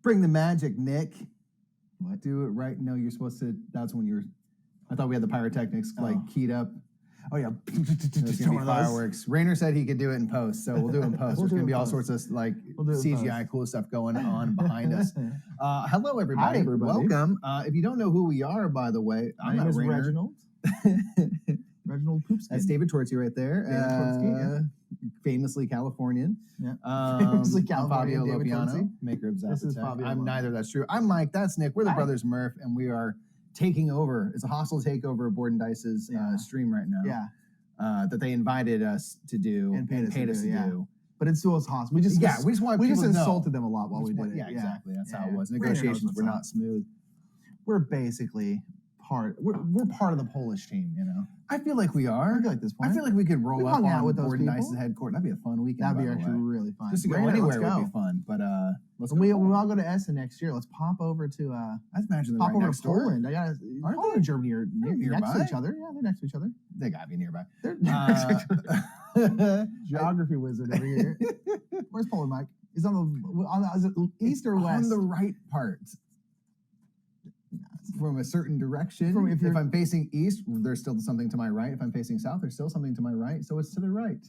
Bring the magic, Nick. What? Do it right. No, you're supposed to. That's when you're. I thought we had the pyrotechnics keyed up. Oh yeah. There's gonna be fireworks. Rainer said he could do it in post, so we'll do it in post. There's gonna be all sorts of CGI cool stuff going on behind us. Hello, everybody. Hi, everybody. Welcome. If you don't know who we are, by the way, I'm not Rainer. Reginald. Reginald Poopskin. That's David Tortsy right there. Famously Californian. Yeah. Famously Californian. Fabio Lopiano, maker of Zapotec. I'm neither. That's true. I'm Mike. That's Nick. We're the brothers Murph, and we are taking over. It's a hostile takeover of Board&Dice's stream right now. Yeah. That they invited us to do and paid us to do. But it's still hostile. We just insulted them a lot while we did it. Yeah, exactly. That's how it was. Negotiations were not smooth. We're basically we're part of the Polish team, you know. I feel like we are. I feel like this point. I feel like we could roll up on Board&Dice's headquarters. That'd be a fun weekend. That'd be actually really fun. Just to go anywhere would be fun. But let's go. We all go to Essen next year. Let's pop over to I imagine pop over to Poland. Poland and Germany are next to each other. Yeah, they're next to each other. They gotta be nearby. Geography wizard over here. Where's Poland, Mike? Is on the is it east or west? On the right part. From a certain direction. If I'm facing east, there's still something to my right. If I'm facing south, there's still something to my right. So it's to the right.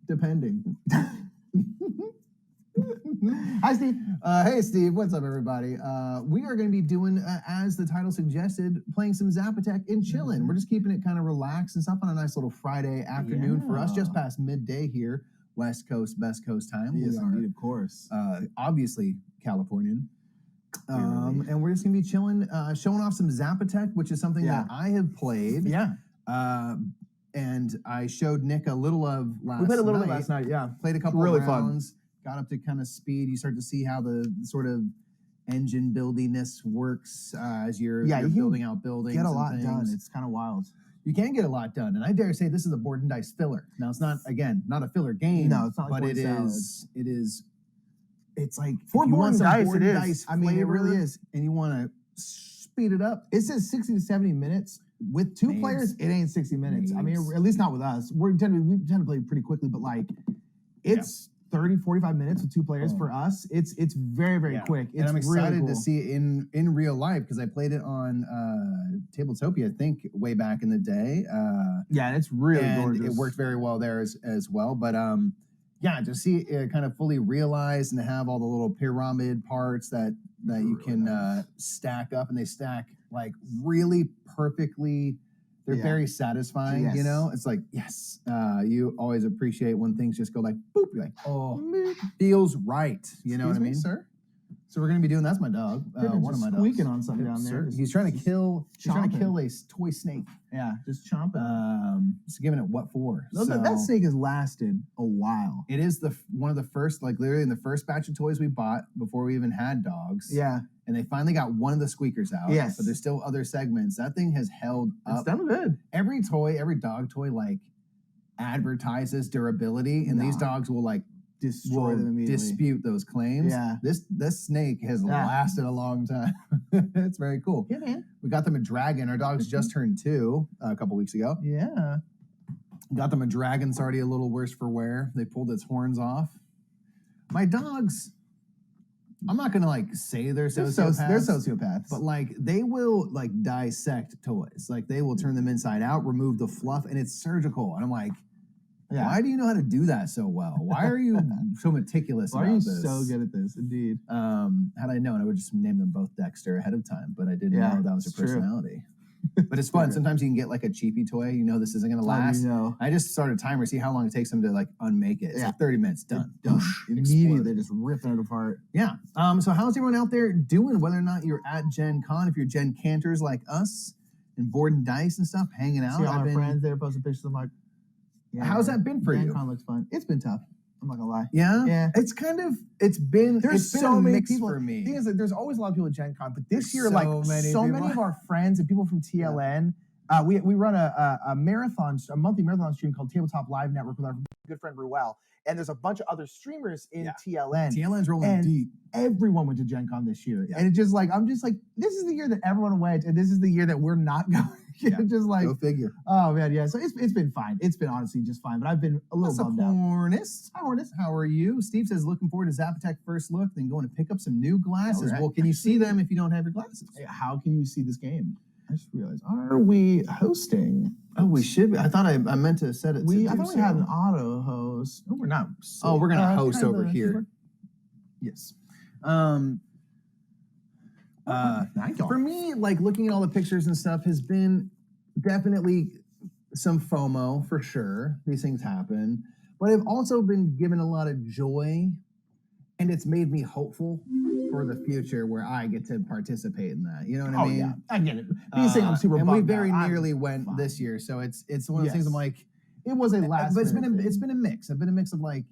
Depending. Hi, Steve. Hey, Steve. What's up, everybody? We are going to be doing, as the title suggested, playing some Zapotec and chilling. Mm-hmm. We're just keeping it kind of relaxed and stuff on a nice little Friday afternoon for us, just past midday here, West Coast, Best Coast time. Yes, indeed, of course. Obviously, Californian. And we're just gonna be chilling, showing off some Zapotec, which is something that I have played. Yeah. And I showed Nick a little of last night. We played a little bit last night, yeah. Played a couple of rounds, got up to kind of speed. You start to see how the sort of engine buildiness works as you're building out buildings. Get a lot done. It's kind of wild. You can get a lot done, and I dare say this is a Board&Dice filler. Now it's not, again, not a filler game. No, it's not. Like but it is. It's like for Board&Dice, it is. I mean, it really is. And you want to speed it up. It says 60 to 70 minutes. With two players, it ain't 60 minutes. I mean, at least not with us. We tend to play pretty quickly, but like, it's 30, 45 minutes with two players for us. It's very, very quick. It's and I'm excited really to see it in real life because I played it on Tabletopia, I think, way back in the day. And it's really gorgeous. It worked very well there as well. But to see it kind of fully realized and have all the little pyramid parts that you can stack up, and they stack like really perfectly. They're very satisfying, you know? It's like, yes. You always appreciate when things just go like, boop. You're like, oh, feels right. You know what I mean? Sir? So we're going to be doing, that's my dog. One of my dogs. Squeaking on something down there. He's trying to kill a toy snake. Yeah, just chomping. Just giving it what for. That snake has lasted a while. It is one of the first, like literally in the first batch of toys we bought before we even had dogs. Yeah. And they finally got one of the squeakers out. Yes. But there's still other segments. That thing has held up. It's done good. Every dog toy, like, advertises durability, and these dogs will, like, destroy them immediately. Dispute those claims. Yeah. This snake has lasted a long time. It's very cool. Yeah, man. We got them a dragon. Our dogs just turned 2 a couple weeks ago. Yeah. Got them a dragon. It's already a little worse for wear. They pulled its horns off. My dogs, I'm not gonna like say they're sociopaths. They're sociopaths. But like they will like dissect toys. Like they will turn them inside out, remove the fluff, and it's surgical. And I'm like, why do you know how to do that so well? Why are you so meticulous about this? Why are you so good at this? Indeed. Had I known, I would just name them both Dexter ahead of time, but I didn't know that was their personality. But it's fun. Sometimes you can get like a cheapy toy. You know this isn't going to last. I just started a timer, see how long it takes them to like unmake it. It's like 30 minutes, done. Immediately, they're just ripping it apart. Yeah. So how's everyone out there doing? Whether or not you're at Gen Con, if you're Gen Canters like us, and Board&Dice and stuff, hanging out. See all our friends there posting pictures. I'm like, how's that been for you? Gen Con looks fun. It's been tough. I'm not gonna lie. Yeah? Yeah. It's been so many people for me. The thing is that there's always a lot of people at Gen Con, but this year, so many of our friends and people from TLN, we run a monthly marathon stream called Tabletop Live Network with our good friend Ruel. And there's a bunch of other streamers in TLN. TLN's rolling deep. Everyone went to Gen Con this year. Yeah. And it's just like, I'm just like, this is the year that everyone went, and this is the year that we're not going. Yeah. Just like, go figure. oh man, yeah. So it's been fine. It's been honestly just fine. But I've been a little bummed out. Hornist. Hi, Hornist. How are you? Steve says looking forward to Zapotec first look, then going to pick up some new glasses. Right. Well, can you see them if you don't have your glasses? How can you see this game? I just realized. Are we hosting? Oh, we should be. I thought I meant to set it. I thought we had an auto host. No, we're not. Oh, we're gonna host over here. Yes. For me, like looking at all the pictures and stuff has been definitely some FOMO for sure. These things happen, but I've also been given a lot of joy, and it's made me hopeful for the future where I get to participate in that. You know what I mean? Yeah, I get it. These things I'm super and bummed we very out. nearly went this year, so it's one of those things I'm like, it was a last. But it's been a mix. I've been a mix of like,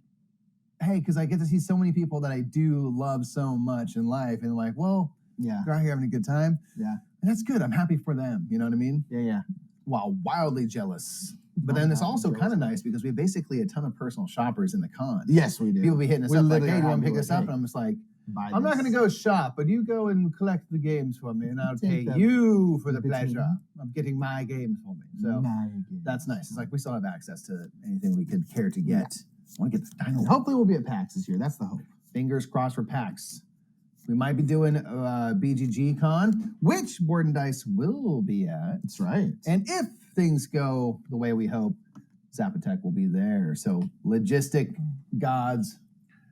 hey, because I get to see so many people that I do love so much in life, and like, well, they're out here having a good time. Yeah, and that's good. I'm happy for them. You know what I mean? Yeah. While wildly jealous. But then it's also kind of nice because we have basically a ton of personal shoppers in the con. Yes, we do. People be hitting us up like, hey, do you want to pick us up? And I'm just like, I'm not going to go shop, but you go and collect the games for me, and I'll pay you for the pleasure of getting my games for me. So that's nice. It's like we still have access to anything we could care to get. I want to get the dino. Hopefully we'll be at PAX this year. That's the hope. Fingers crossed for PAX. We might be doing BGG Con, which Board&Dice will be at. That's right. And if things go the way we hope, Zapotec will be there. So logistic gods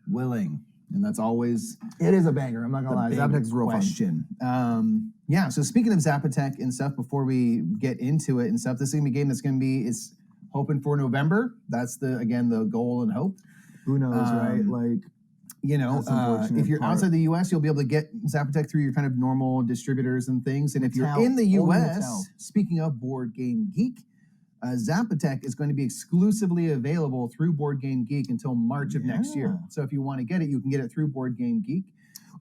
willing. And that's always... It is a banger. I'm not going to lie. Zapotec's real question. So speaking of Zapotec and stuff, before we get into it and stuff, this is going to be a game that's going to be... It's hoping for November. That's, the goal and hope. Who knows, right? Like... if you're outside the U.S., you'll be able to get Zapotec through your kind of normal distributors and things. And if you're in the U.S., speaking of Board Game Geek, Zapotec is going to be exclusively available through Board Game Geek until March of next year. So if you want to get it, you can get it through Board Game Geek.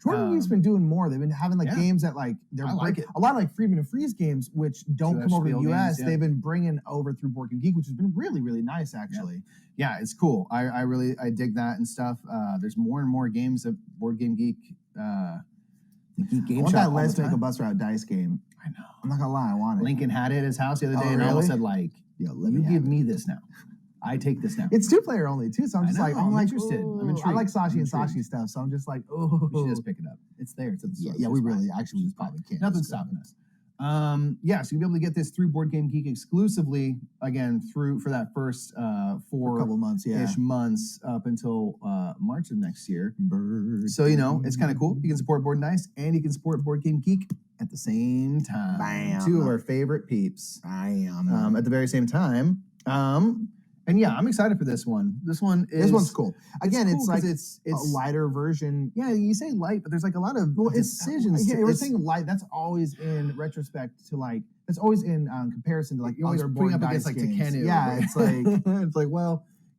Board Game Geek's been doing more. They've been having games that they're a lot of like Freedom and Freeze games, which don't come over to the U.S. They've been bringing over through Board Game Geek, which has been really, really nice actually. Yeah, it's cool. I really dig that and stuff. There's more and more games at Board Game Geek. Geek Game Shop. I want that Let's Make a Bust Route dice game. I know. I'm not gonna lie, I want it. Lincoln had it at his house the other day, and I almost said like, "You give me this now. I take this now." It's 2-player only too, so I'm just I'm interested. I'm intrigued. I like Sashi and Sashi stuff, so I'm just like, oh, we should just pick it up. It's there. It's at the store. Yeah, we really actually probably can't. Nothing's stopping us. So you'll be able to get this through Board Game Geek exclusively again for that first for a couple months, months up until March of next year. So it's kind of cool. You can support Board&Dice and you can support Board Game Geek at the same time. Bam. Two of our favorite peeps. Bam. At the very same time. And I'm excited for this one. This one's cool. Again, it's like it's a lighter version. Yeah, you say light, but there's like a lot of decisions. We're saying light. That's always in retrospect to that's always in comparison to you're always putting up against games. Tekenu. Yeah, it's like it's like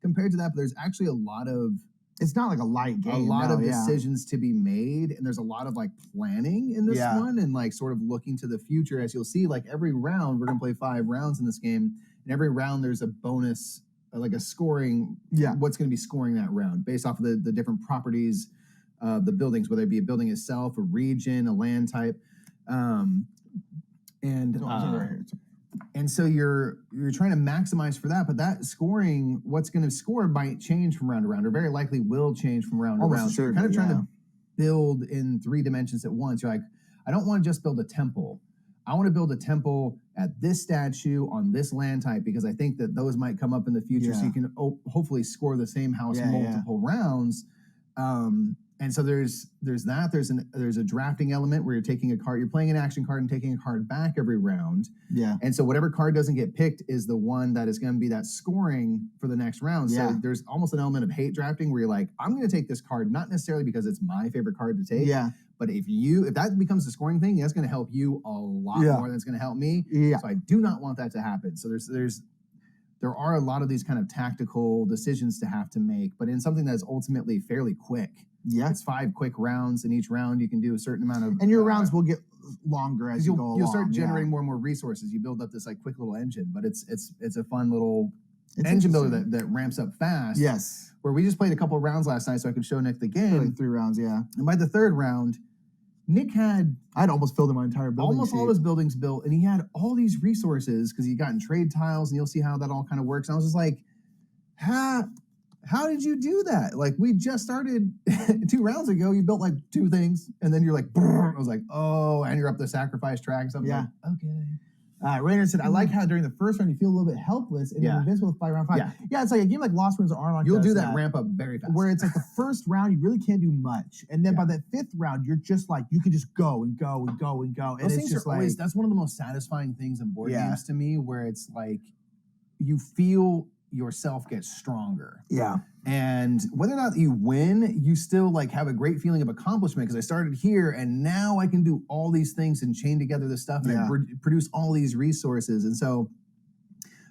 compared to that, but there's actually a lot of. It's not like a light game. A lot of decisions to be made, and there's a lot of planning in this one, and sort of looking to the future. As you'll see, every round we're gonna play 5 rounds in this game, and every round there's a bonus. Like a scoring, what's going to be scoring that round based off of the different properties of the buildings, whether it be a building itself, a region, a land type, and so you're trying to maximize for that. But that scoring, what's going to score might change from round to round, or very likely will change from round to round. So you're kind of trying to build in 3 dimensions at once. You're like, I don't want to just build a temple. I want to build a temple at this statue on this land type because I think that those might come up in the future. So you can hopefully score the same house multiple rounds. And so there's that. There's a drafting element where you're taking a card. You're playing an action card and taking a card back every round. Yeah. And so whatever card doesn't get picked is the one that is going to be that scoring for the next round. So there's almost an element of hate drafting where you're like, I'm going to take this card not necessarily because it's my favorite card to take. Yeah. But if that becomes the scoring thing, that's going to help you a lot more than it's going to help me. Yeah. So I do not want that to happen. So there are a lot of these kind of tactical decisions to have to make, but in something that's ultimately fairly quick. Yeah. It's 5 quick rounds, and each round you can do a certain amount of... And your rounds will get longer as you go along. You'll start generating more and more resources. You build up this quick little engine, but it's a fun little engine builder that ramps up fast. Yes. Where we just played a couple of rounds last night, so I could show Nick the game. Like 3 rounds, yeah. And by the 3rd round, Nick had I'd almost filled in my entire building. almost all of his buildings built, and he had all these resources because he got in trade tiles, and you'll see how that all kind of works. And I was just like, how did you do that? Like, we just started 2 rounds ago. You built like 2 things, and then you're like, brrr. I was like, oh, and you're up the sacrifice track and stuff. Yeah. Like, okay. Rainer said, I like how during the first round you feel a little bit helpless and then invincible by round 5. Yeah, it's like a game like Lost Ruins of Arnold. You'll do that ramp up very fast. Where it's like the first round, you really can't do much. And then by that 5th round, you're just like, you can just go and go and go and go. And those it's things just are like, always, that's one of the most satisfying things in board games to me, where it's like, you feel yourself get stronger. Yeah. And whether or not you win, you still like have a great feeling of accomplishment, because I started here and now I can do all these things and chain together this stuff and I produce all these resources. And so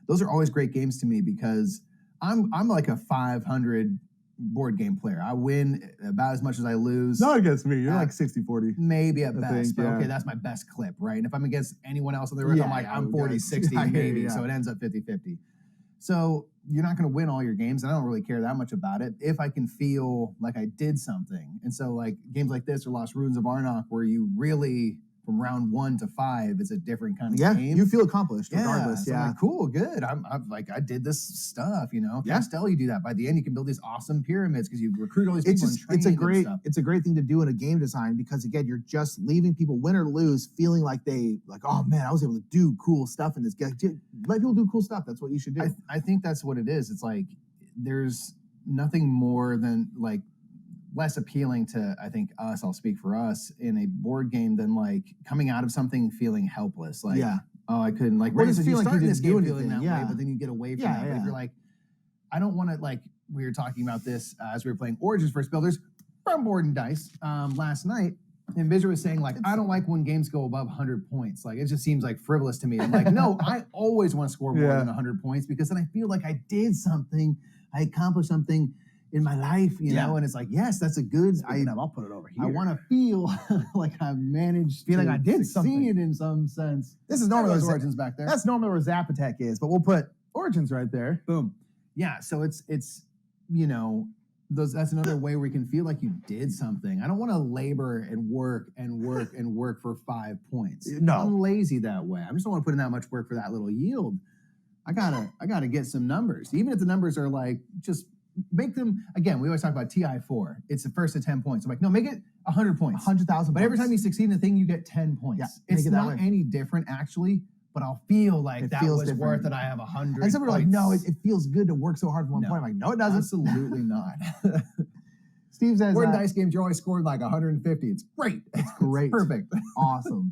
those are always great games to me, because I'm like a 500 board game player. I win about as much as I lose. Not against me. You're like 60-40. Maybe at best, but okay, that's my best clip, right? And if I'm against anyone else on the road, I'm like, I'm 40-60 maybe, so it ends up 50-50. So you're not going to win all your games, and I don't really care that much about it if I can feel like I did something. And so like games like this or Lost Ruins of Arnold, where you really, from round 1 to 5, it's a different kind of game. You feel accomplished regardless. So I'm like, cool, good. I'm like, I did this stuff, you know. Castell, you do that. By the end, you can build these awesome pyramids because you recruit all these people and train them. It's a great thing to do in a game design, because again, you're just leaving people, win or lose, feeling like oh man, I was able to do cool stuff in this game. Let people do cool stuff. That's what you should do. I think that's what it is. It's like there's nothing more than like less appealing to, I think, us, I'll speak for us, in a board game than like coming out of something feeling helpless. Like, oh, I couldn't, like, just you feeling start like you this didn't game do feeling that anything. way, but then you get away from that. But if you're like, I don't want to, like, we were talking about this as we were playing Origins First Builders from Board&Dice last night, and Bizzer was saying, like, I don't like when games go above 100 points. Like, it just seems like frivolous to me. I'm like, no, I always want to score more than 100 points, because then I feel like I did something, I accomplished something in my life, you know, and it's like, yes, that's a good. I'll put it over here. I want to feel like I've managed, feel like I did something in some sense. This is normally where Origins back there. That's normally where Zapotec is, but we'll put Origins right there. Boom. Yeah. So it's you know, that's another way where you can feel like you did something. I don't want to labor and work and work and work for 5 points. No, I'm lazy that way. I just don't want to put in that much work for that little yield. I gotta get some numbers, even if the numbers are like just. Make them, again, we always talk about TI4. It's the first to 10 points. I'm like, no, make it 100 points. 100,000 But every time you succeed in the thing, you get 10 points. Yeah, it's not any different, actually, but I'll feel like that was different. Worth it. I have 100 And some people are like, no, it feels good to work so hard for 1 point. I'm like, no, it doesn't. Absolutely not. Steve says, Board&Dice games, you're always scoring like 150. It's great. It's great. It's perfect. Awesome.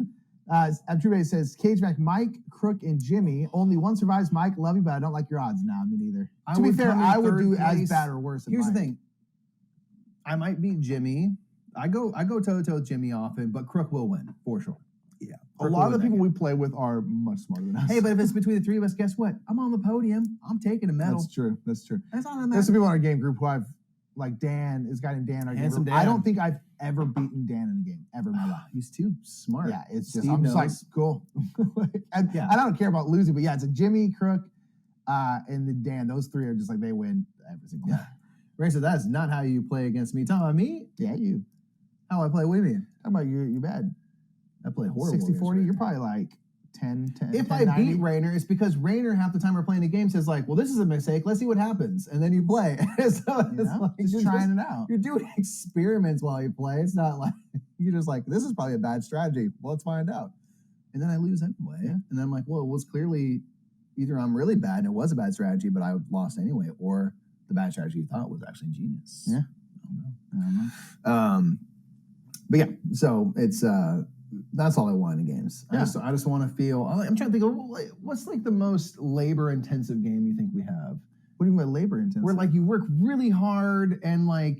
True says, Cage Mac, Mike, Crook, and Jimmy. Only one survives. Mike, love you, but I don't like your odds. Nah, me neither. To be fair, I would do as bad or worse. Here's the thing. I might beat Jimmy. I go toe-to-toe with Jimmy often, but Crook will win, for sure. Yeah. A lot of the people we play with are much smarter than us. Hey, but if it's between the 3 of us, guess what? I'm on the podium. I'm taking a medal. That's true. That's all that matters. There's some people in our game group who I've, like Dan, this guy named Dan. Handsome Dan. I don't think I've ever beaten Dan in a game, ever in my life. He's too smart. Yeah, it's just, I'm just like, cool. And I don't care about losing, but yeah, it's a Jimmy, Crook, and then Dan. Those 3 are just like, they win every single time. Ray said, that's not how you play against me. Talking about me? Yeah, you. How I play with me? How about you bad? I play horrible. 60-40, you're probably like 10. If 10, I 90. beat Rainer, it's because Rainer, half the time we're playing a game, says like, well, this is a mistake. Let's see what happens. And then you play. So it's like, just trying it out. You're doing experiments while you play. It's not like, you're just like, this is probably a bad strategy. Well, let's find out. And then I lose anyway. Yeah. And then I'm like, well, it was clearly either I'm really bad and it was a bad strategy, but I lost anyway, or the bad strategy you thought was actually genius. Yeah. I don't know. But yeah, so it's that's all I want in games. Yeah. I just want to feel. I'm trying to think of what's like the most labor-intensive game you think we have. What do you mean by labor-intensive? Where like you work really hard and like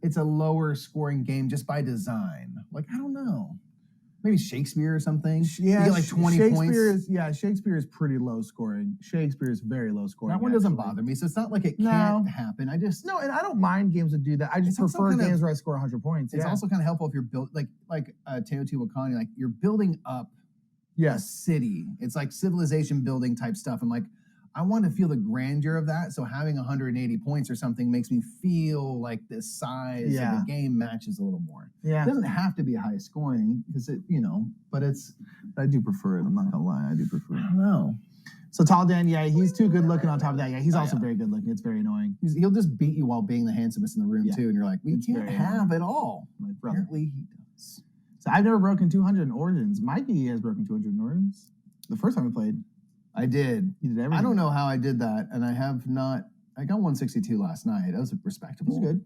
it's a lower scoring game just by design. Like I don't know. Maybe Shakespeare or something. Yeah, you get like 20 points. Shakespeare is pretty low scoring. Shakespeare is very low scoring. That one doesn't bother me, so it's not like it can't happen. I just and I don't mind games that do that. I just prefer games where I score 100 points. It's also kind of helpful if you're built like Teotihuacan, like you're building up a city. It's like civilization building type stuff. I'm like, I want to feel the grandeur of that. So having 180 points or something makes me feel like the size of the game matches a little more. Yeah. It doesn't have to be high scoring because but I do prefer it. I'm not gonna lie, I do prefer it. I don't know. So Tall Dan, he's too good looking on top of that. Yeah, he's also very good looking. It's very annoying. He'll just beat you while being the handsomest in the room too, and you're like, we can't have it all. Apparently he does. So I've never broken 200 in Origins. Mikey has broken 200 in Origins. The first time we played. I did. You did everything. I don't know how I did that, and I have not. I got 162 last night. That was respectable. That's good.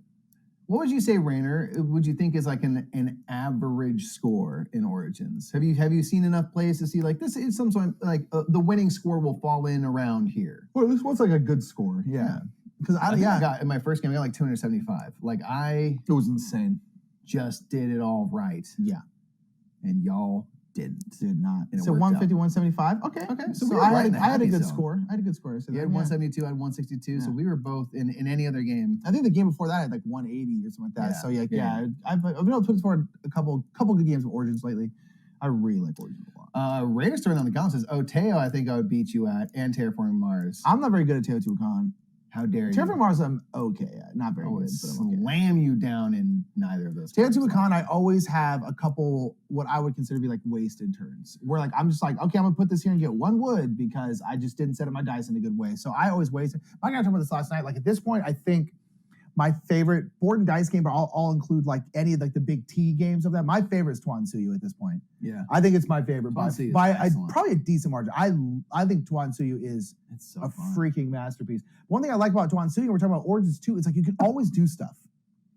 What would you say, Rainer? Would you think is like an average score in Origins? Have you seen enough plays to see like this is some sort of like the winning score will fall in around here? Well, at least what's like a good score? Yeah. Because I got in my first game I got like 275. Like it was insane. Just did it all right. Yeah. And y'all did not. So 150, 175. Okay. So I had a good score. I had a good score. So you had 172, I had 162. Yeah. So we were both in any other game. I think the game before that I had like 180 or something like that. Yeah. So I've been able to put forward a couple good games of Origins lately. I really like Origins a lot. Raiders turned on the comments says, Teo, I think I would beat you at, and Terraforming Mars. I'm not very good at Teotihuacan. How dare you? Terraforming Mars, I'm okay at. Not very good, but I'm okay. Slam you down in neither of those. Teotihuacan, I always have a couple what I would consider to be like wasted turns. Where like I'm just like, okay, I'm gonna put this here and get one wood because I just didn't set up my dice in a good way. So I always waste it. I got to talk about this last night. Like at this point, I think my favorite board and dice game, but I'll include like any of like the big T games of that. My favorite is Tuansuyu at this point. Yeah, I think it's my favorite by probably a decent margin. I think Tuansuyu is a freaking masterpiece. One thing I like about Tuansuyu, we're talking about Origins too, it's like you can always do stuff.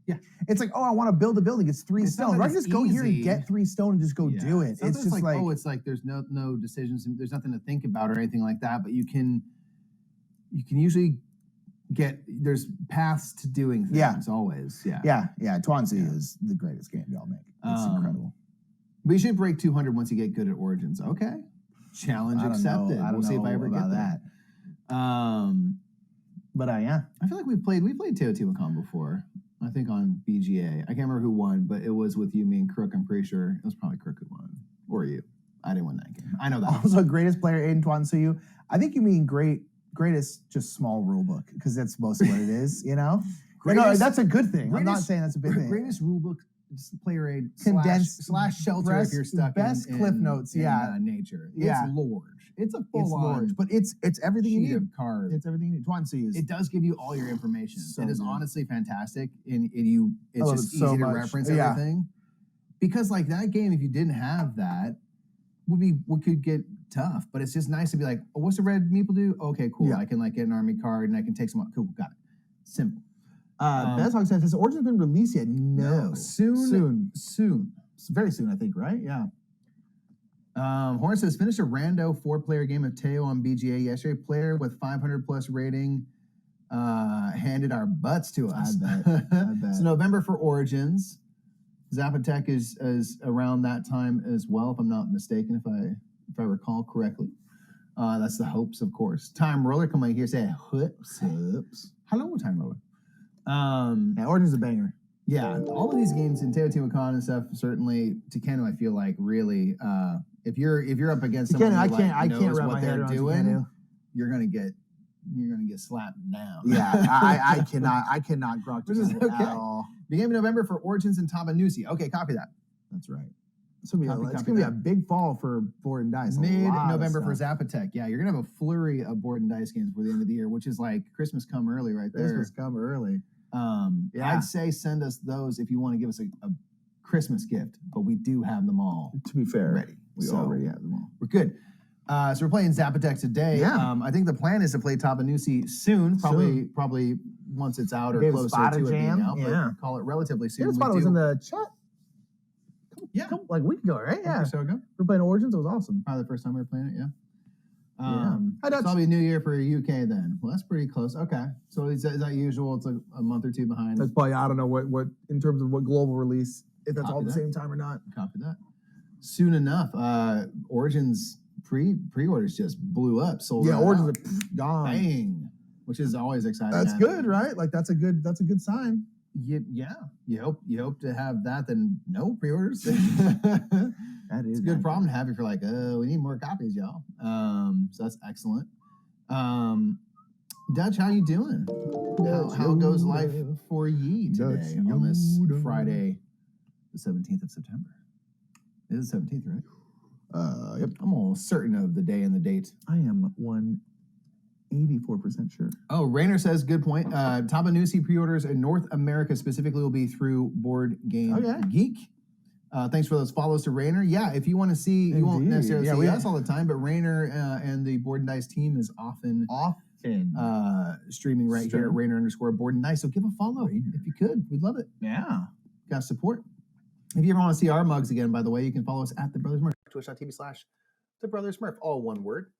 Yeah, it's like, I want to build a building. It's 3 stone. Right, just go here and get 3 stone and just go do it. It's just like it's like there's no decisions. There's nothing to think about or anything like that. But you can usually there's paths to doing things always. Tuansuyu is the greatest game y'all make. It's incredible. We should break 200 once you get good at Origins. Okay, challenge accepted. We'll see if I ever get that. But I feel like we played Teotihuacan before. I think on BGA. I can't remember who won, but it was with you, me, and Crook. I'm pretty sure it was probably Crook who won, or you. I didn't win that game. I know that. Also, greatest player in Tuansuyu. I think you mean greatest, just small rule book, because that's mostly what it is, that's a good thing. I'm not saying that's a big thing. Greatest rule book, player aid, condensed slash shelter if you're stuck best cliff notes, nature. It's large. It's a full large, but it's everything you need. Card. It's everything you need. Tuansuyu. It does give you all your information. It is honestly fantastic, and it's just easy to reference everything. Because like that game, if you didn't have that, what could get tough. But it's just nice to be like, what's the red meeple do? Okay, cool. I can like get an army card and I can take some. Cool, got it. Simple. Bezhog says, has Origins been released yet? No. Soon. Very soon, I think, right? Yeah. Horn says, finished a rando 4-player game of Teo on BGA yesterday. Player with 500 plus rating handed our butts to us. I bet. So November for Origins. Zapotec is around that time as well, if I'm not mistaken, if I recall correctly. That's the hopes, of course. Time Roller coming here say hoops. Hello, Time Roller. Origins is a banger. Yeah, all of these games in Teotihuacan and stuff, certainly Takenu, I feel like really, if you're up against someone who knows what they're doing, you're gonna get slapped down. Yeah, I cannot grok Takenu at all. Beginning of November for Origins and Tabanusi. Okay, copy that. That's right. It's gonna be a big fall for Board&Dice. Mid-November for Zapotec. Yeah, you're gonna have a flurry of Board&Dice games before the end of the year, which is like Christmas come early right there. Christmas come early. I'd say send us those if you want to give us a Christmas gift, but we do have them all. To be fair, ready. We already have them all. We're good. So we're playing Zapotec today. Yeah. I think the plan is to play Tabanusi soon. Probably once it's out or closer to it being out. But call it relatively soon. Spot was in the chat. Yeah, like a week ago, right? Yeah. So ago. We're playing Origins. It was awesome. Probably the first time we were playing it. It's probably New Year for UK then. Well, that's pretty close. Okay, so is that usual? It's like a month or two behind. That's probably, I don't know what in terms of what global release, if that's all at the same time or not. Copy that. Soon enough, Origins pre-orders just blew up. Sold out. Origins are gone. Bang, which is always exciting. That's good, right? Like that's a good sign. Yeah. You hope to have that than no pre-orders. That is a good problem to have if you're like, we need more copies, y'all. So that's excellent. Dutch, how you doing? How goes life for ye today on this Friday, the 17th of September? It is the 17th, right? Yep. I'm almost certain of the day and the date. I am 184% sure. Oh, Rainer says, good point. Top of Newsy pre-orders in North America specifically will be through Board Game Geek. Thanks for those follows to Rainer. Yeah, if you want to see, you won't necessarily see us all the time, but Rainer and the Board&Dice team is often streaming right here at Rainer_Board&Dice. So give a follow if you could. We'd love it. Yeah. Got support. If you ever want to see our mugs again, by the way, you can follow us at The Brothers Murph, twitch.tv/The Brothers Murph, all one word.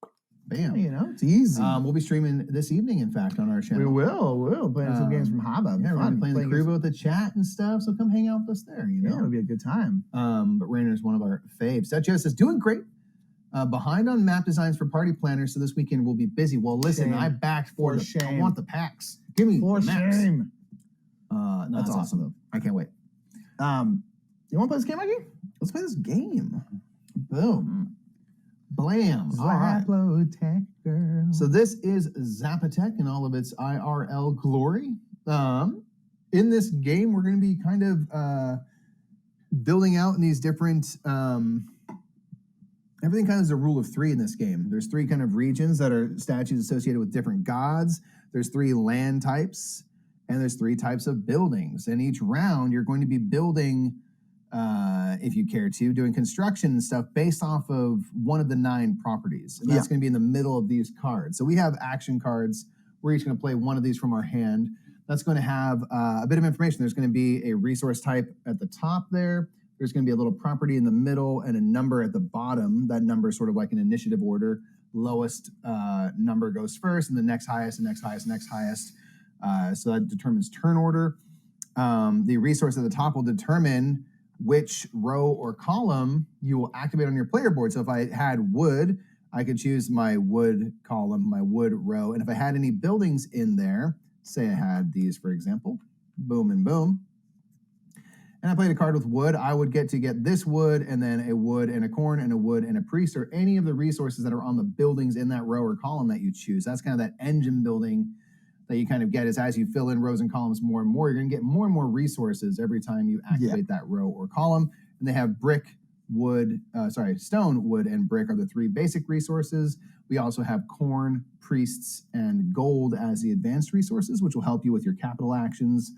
Bam. You know, it's easy. We'll be streaming this evening, in fact, on our channel. We will. We'll play some games from Haba. Yeah, we're playing the crew with the chat and stuff, so come hang out with us there, you know? Yeah, it'll be a good time. But Rainer's one of our faves. That says, doing great. Behind on map designs for party planners, so this weekend we'll be busy. Well, listen, I backed for the shame. I want the packs. Give me the maps. Shame. That's awesome, though. I can't wait. You want to play this game, Mikey? Let's play this game. Boom. Blam. Zapotec, girl. So this is Zapotec in all of its IRL glory. In this game, we're going to be kind of building out in these different... everything kind of is a rule of three in this game. There's three kind of regions that are statues associated with different gods. There's three land types, and there's three types of buildings. And each round, you're going to be building... if you care to, doing construction and stuff based off of one of the 9 properties. And that's going to be in the middle of these cards. So we have action cards. We're each going to play one of these from our hand. That's going to have a bit of information. There's going to be a resource type at the top there. There's going to be a little property in the middle and a number at the bottom. That number is sort of like an initiative order. Lowest number goes first, and the next highest, and next highest, next highest. So that determines turn order. The resource at the top will determine which row or column you will activate on your player board. So if I had wood, I could choose my wood column, my wood row. And if I had any buildings in there, say I had these, for example, boom and boom, and I played a card with wood, I would get to get this wood and then a wood and a corn and a wood and a priest, or any of the resources that are on the buildings in that row or column that you choose. That's kind of that engine building that you kind of get is as you fill in rows and columns more and more, you're going to get more and more resources every time you activate that row or column. And they have brick, wood, stone, wood, and brick are the 3 basic resources. We also have corn, priests, and gold as the advanced resources, which will help you with your capital actions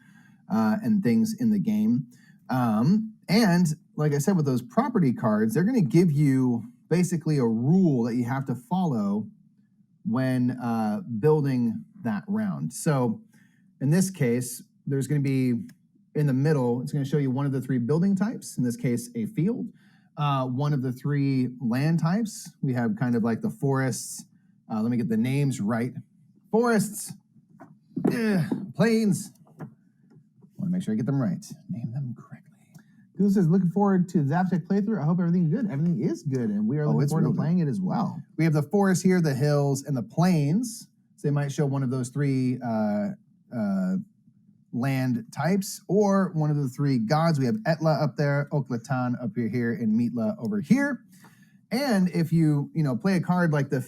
and things in the game. And like I said, with those property cards, they're going to give you basically a rule that you have to follow when building that round. So in this case, there's going to be in the middle, it's going to show you one of the 3 building types, in this case, a field. One of the 3 land types, we have kind of like the forests. Let me get the names right. Forests, plains. I want to make sure I get them right. Name them correctly. Google says, looking forward to Zapotec playthrough. I hope everything's good. Everything is good, and we are looking forward to playing it as well. We have the forest here, the hills, and the plains. So they might show one of those 3 land types, or one of the 3 gods. We have Etla up there, Oklatan up here, and Meatla over here. And if you play a card like the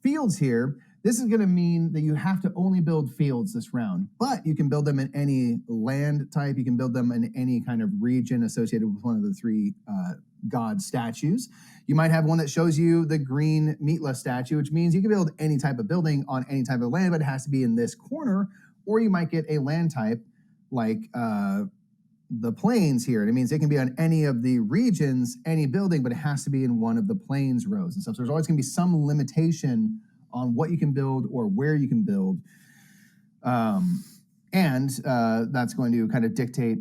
fields here, this is going to mean that you have to only build fields this round, but you can build them in any land type. You can build them in any kind of region associated with one of the 3 god statues. You might have one that shows you the green Meatla statue, which means you can build any type of building on any type of land, but it has to be in this corner. Or you might get a land type like the plains here. And it means it can be on any of the regions, any building, but it has to be in one of the plains rows and stuff. So there's always going to be some limitation on what you can build or where you can build. And that's going to kind of dictate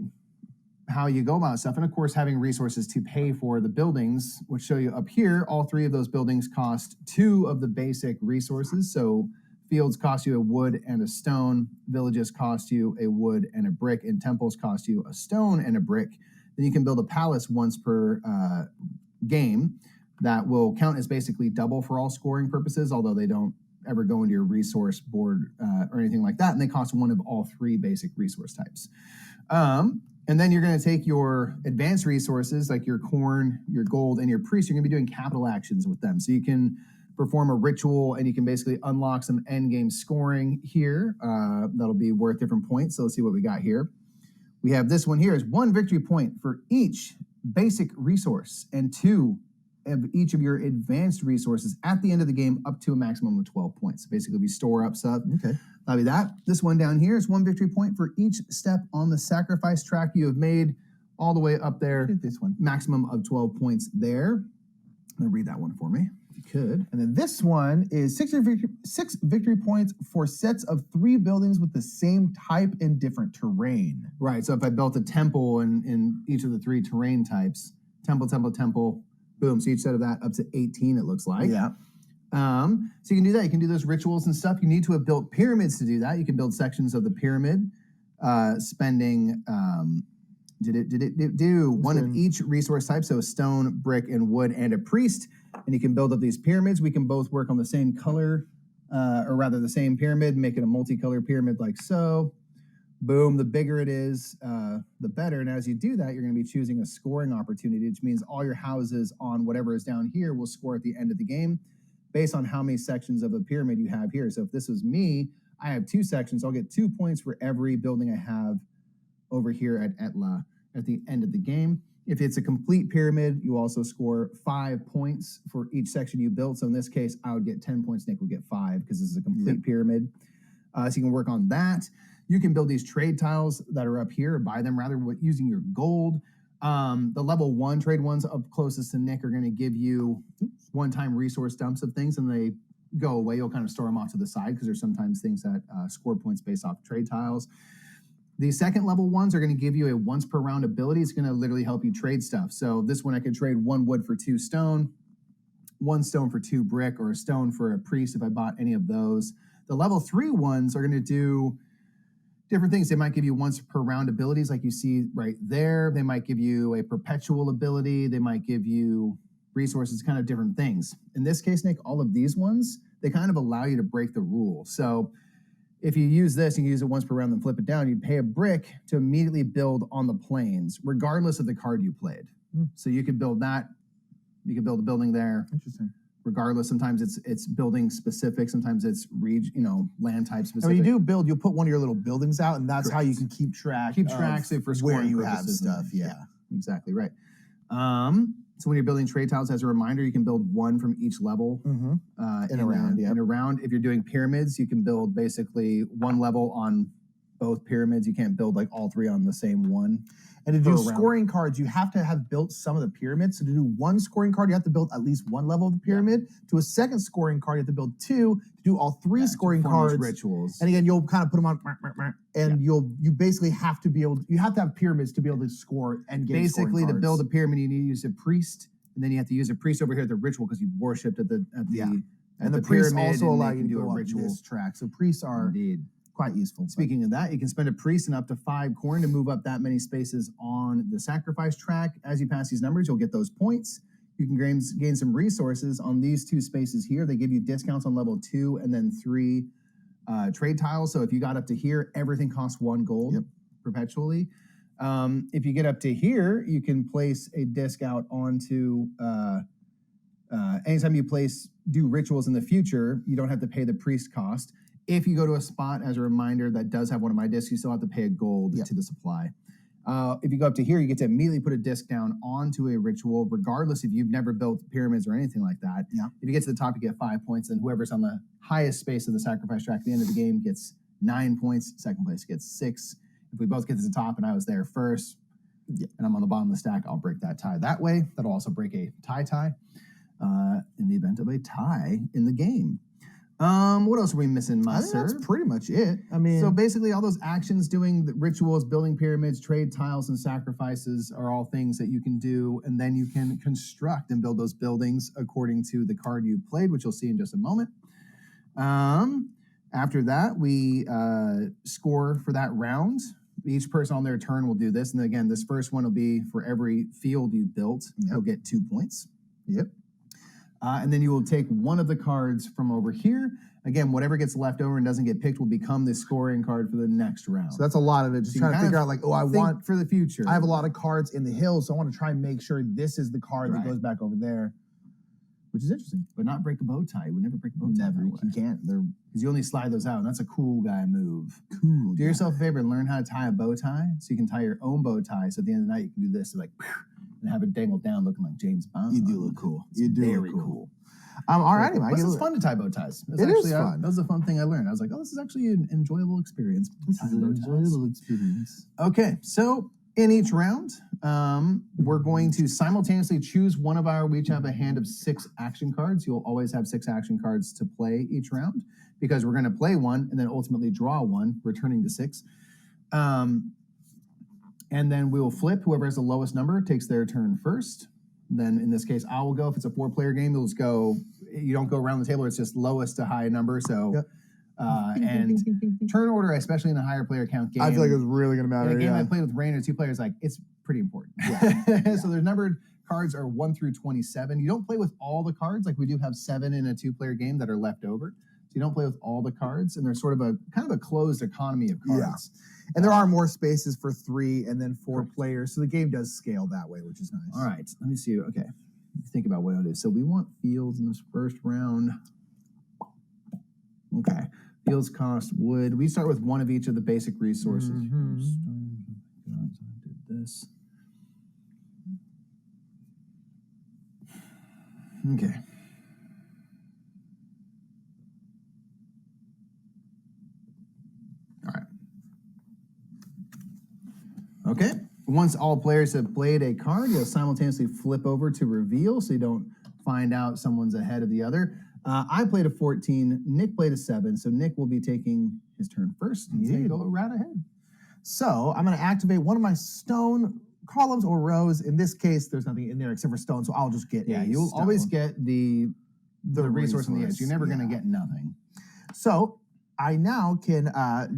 how you go about stuff. And of course, having resources to pay for the buildings, which show you up here, all 3 of those buildings cost 2 of the basic resources. So fields cost you a wood and a stone, villages cost you a wood and a brick, and temples cost you a stone and a brick. Then you can build a palace once per game. That will count as basically double for all scoring purposes, although they don't ever go into your resource board or anything like that, and they cost 1 of all 3 basic resource types. And then you're going to take your advanced resources, like your corn, your gold, and your priest. You're going to be doing capital actions with them. So you can perform a ritual, and you can basically unlock some end game scoring here. That'll be worth different points. So let's see what we got here. We have this one here is 1 victory point for each basic resource and 2 of each of your advanced resources at the end of the game up to a maximum of 12 points. So basically, we store up stuff. Okay. That'll be that. This one down here is 1 victory point for each step on the sacrifice track you have made all the way up there. This one. Maximum of 12 points there. I'm going to read that one for me, if you could. And then this one is 6 victory points for sets of 3 buildings with the same type and different terrain. Right. So if I built a temple in each of the 3 terrain types, temple, boom. So each set of that up to 18, it looks like. Yeah. So you can do that. You can do those rituals and stuff. You need to have built pyramids to do that. You can build sections of the pyramid, spending one of each resource type. So stone, brick, and wood, and a priest. And you can build up these pyramids. We can both work on the same color, or rather the same pyramid, make it a multicolored pyramid like so. Boom, the bigger it is, the better. And as you do that, you're going to be choosing a scoring opportunity, which means all your houses on whatever is down here will score at the end of the game based on how many sections of the pyramid you have here. So if this was me, I have 2 sections. I'll get 2 points for every building I have over here at Etla at the end of the game. If it's a complete pyramid, you also score 5 points for each section you built. So in this case, I would get 10 points. Nick would get 5 because this is a complete pyramid. So you can work on that. You can build these trade tiles that are up here, buy them rather using your gold. The level 1 trade ones up closest to Nick are going to give you one-time resource dumps of things, and they go away. You'll kind of store them off to the side because there's sometimes things that score points based off trade tiles. The second level ones are going to give you a once per round ability. It's going to literally help you trade stuff. So this one I could trade 1 wood for 2 stone, 1 stone for 2 brick, or a stone for a priest if I bought any of those. The level 3 ones are going to do different things. They might give you once per round abilities like you see right there. They might give you a perpetual ability. They might give you resources, kind of different things. In this case, Nick, all of these ones, they kind of allow you to break the rule. So if you use this, you can use it once per round, then flip it down. You pay a brick to immediately build on the plains, regardless of the card you played. So you could build that. You could build a building there. Interesting. Regardless, sometimes it's building specific, sometimes it's land type specific. And when you do build, you'll put one of your little buildings out, and that's how you can keep track. Say for where you purposes. have stuff. Yeah, exactly right. So when you're building trade tiles, as a reminder, you can build 1 from each level in a round. In a round, if you're doing pyramids, you can build basically 1 level on both pyramids. You can't build like all 3 on the same one. And to do scoring cards, you have to have built some of the pyramids. So to do 1 scoring card, you have to build at least 1 level of the pyramid. To a second scoring card, you have to build 2. To do all 3 scoring cards, rituals. And again, you'll kind of put them on, and you basically have to be able. You have to have pyramids to be able to score and get. Basically, to build a pyramid, you need to use a priest, and then you have to use a priest over here at the ritual because you worshipped at the and the priests also allow you to do go a ritual this track. So priests are quite useful. Speaking of that, you can spend a priest and up to 5 coin to move up that many spaces on the sacrifice track. As you pass these numbers, you'll get those points. You can gain some resources on these 2 spaces here. They give you discounts on level 2 and then 3 trade tiles. So if you got up to here, everything costs 1 gold perpetually. If you get up to here, you can place a disc out onto anytime you do rituals in the future, you don't have to pay the priest cost. If you go to a spot, as a reminder, that does have one of my discs, you still have to pay a gold to the supply. If you go up to here, you get to immediately put a disc down onto a ritual, regardless if you've never built pyramids or anything like that. If you get to the top, you get 5 points, and whoever's on the highest space of the sacrifice track at the end of the game gets 9 points. Second place gets 6. If we both get to the top and I was there first, and I'm on the bottom of the stack, I'll break that tie that way. That'll also break a tie in the event of a tie in the game. What else are we missing, Master? That's pretty much it. I mean, so basically all those actions, doing the rituals, building pyramids, trade tiles, and sacrifices are all things that you can do, and then you can construct and build those buildings according to the card you played, which you'll see in just a moment. After that, we score for that round. Each person on their turn will do this, and again, this first one will be for every field you built. You'll get 2 points. And then you will take one of the cards from over here. Again, whatever gets left over and doesn't get picked will become the scoring card for the next round. So that's a lot of it. Just trying to figure out, like, I want for the future. I have a lot of cards in the hills, so I want to try and make sure this is the card that goes back over there. which is interesting. But not break a bow tie. You would never break a bow tie. Never. You can't. They're because you only slide those out. And that's a cool guy move. cool. Do yourself a favor and learn how to tie a bow tie, so you can tie your own bow tie. So at the end of the night, you can do this, so like, and have it dangle down, looking like James Bond. You do look cool. It's very cool. All right, anyway, it's fun to tie bow ties. It is fun. That was a fun thing I learned. I was like, oh, this is actually an enjoyable experience. This is an enjoyable experience. Okay, so in each round, we're going to simultaneously choose one of our. We each have a hand of 6 action cards. You'll always have 6 action cards to play each round because we're going to play one and then ultimately draw one, returning to 6. And then we will flip. Whoever has the lowest number takes their turn first. Then in this case, I will go. If it's a 4-player game, you'll just go. You don't go around the table. It's just lowest to high number. So, yep. And turn order, especially in a higher player count game. I feel like it's really going to matter. In a game I played with Rain or 2 players, like it's pretty important. Yeah. So their numbered cards are 1 through 27. You don't play with all the cards. Like we do have 7 in a 2-player game that are left over. So you don't play with all the cards, and there's sort of a kind of a closed economy of cards. Yeah. And there are more spaces for 3 and then 4 players, so the game does scale that way, which is nice. All right, let me see. Okay, think about what it is. So we want fields in this first round. Okay, fields cost wood. We start with one of each of the basic resources. Mm-hmm. I did this. Okay. Okay. Once all players have played a card, you'll simultaneously flip over to reveal so you don't find out someone's ahead of the other. I played a 14. Nick played a 7. So Nick will be taking his turn first. He's going to go right ahead. So I'm going to activate one of my stone columns or rows. In this case, there's nothing in there except for stone, so I'll just get you'll always get the resource on the edge. You're never going to get nothing. So I now can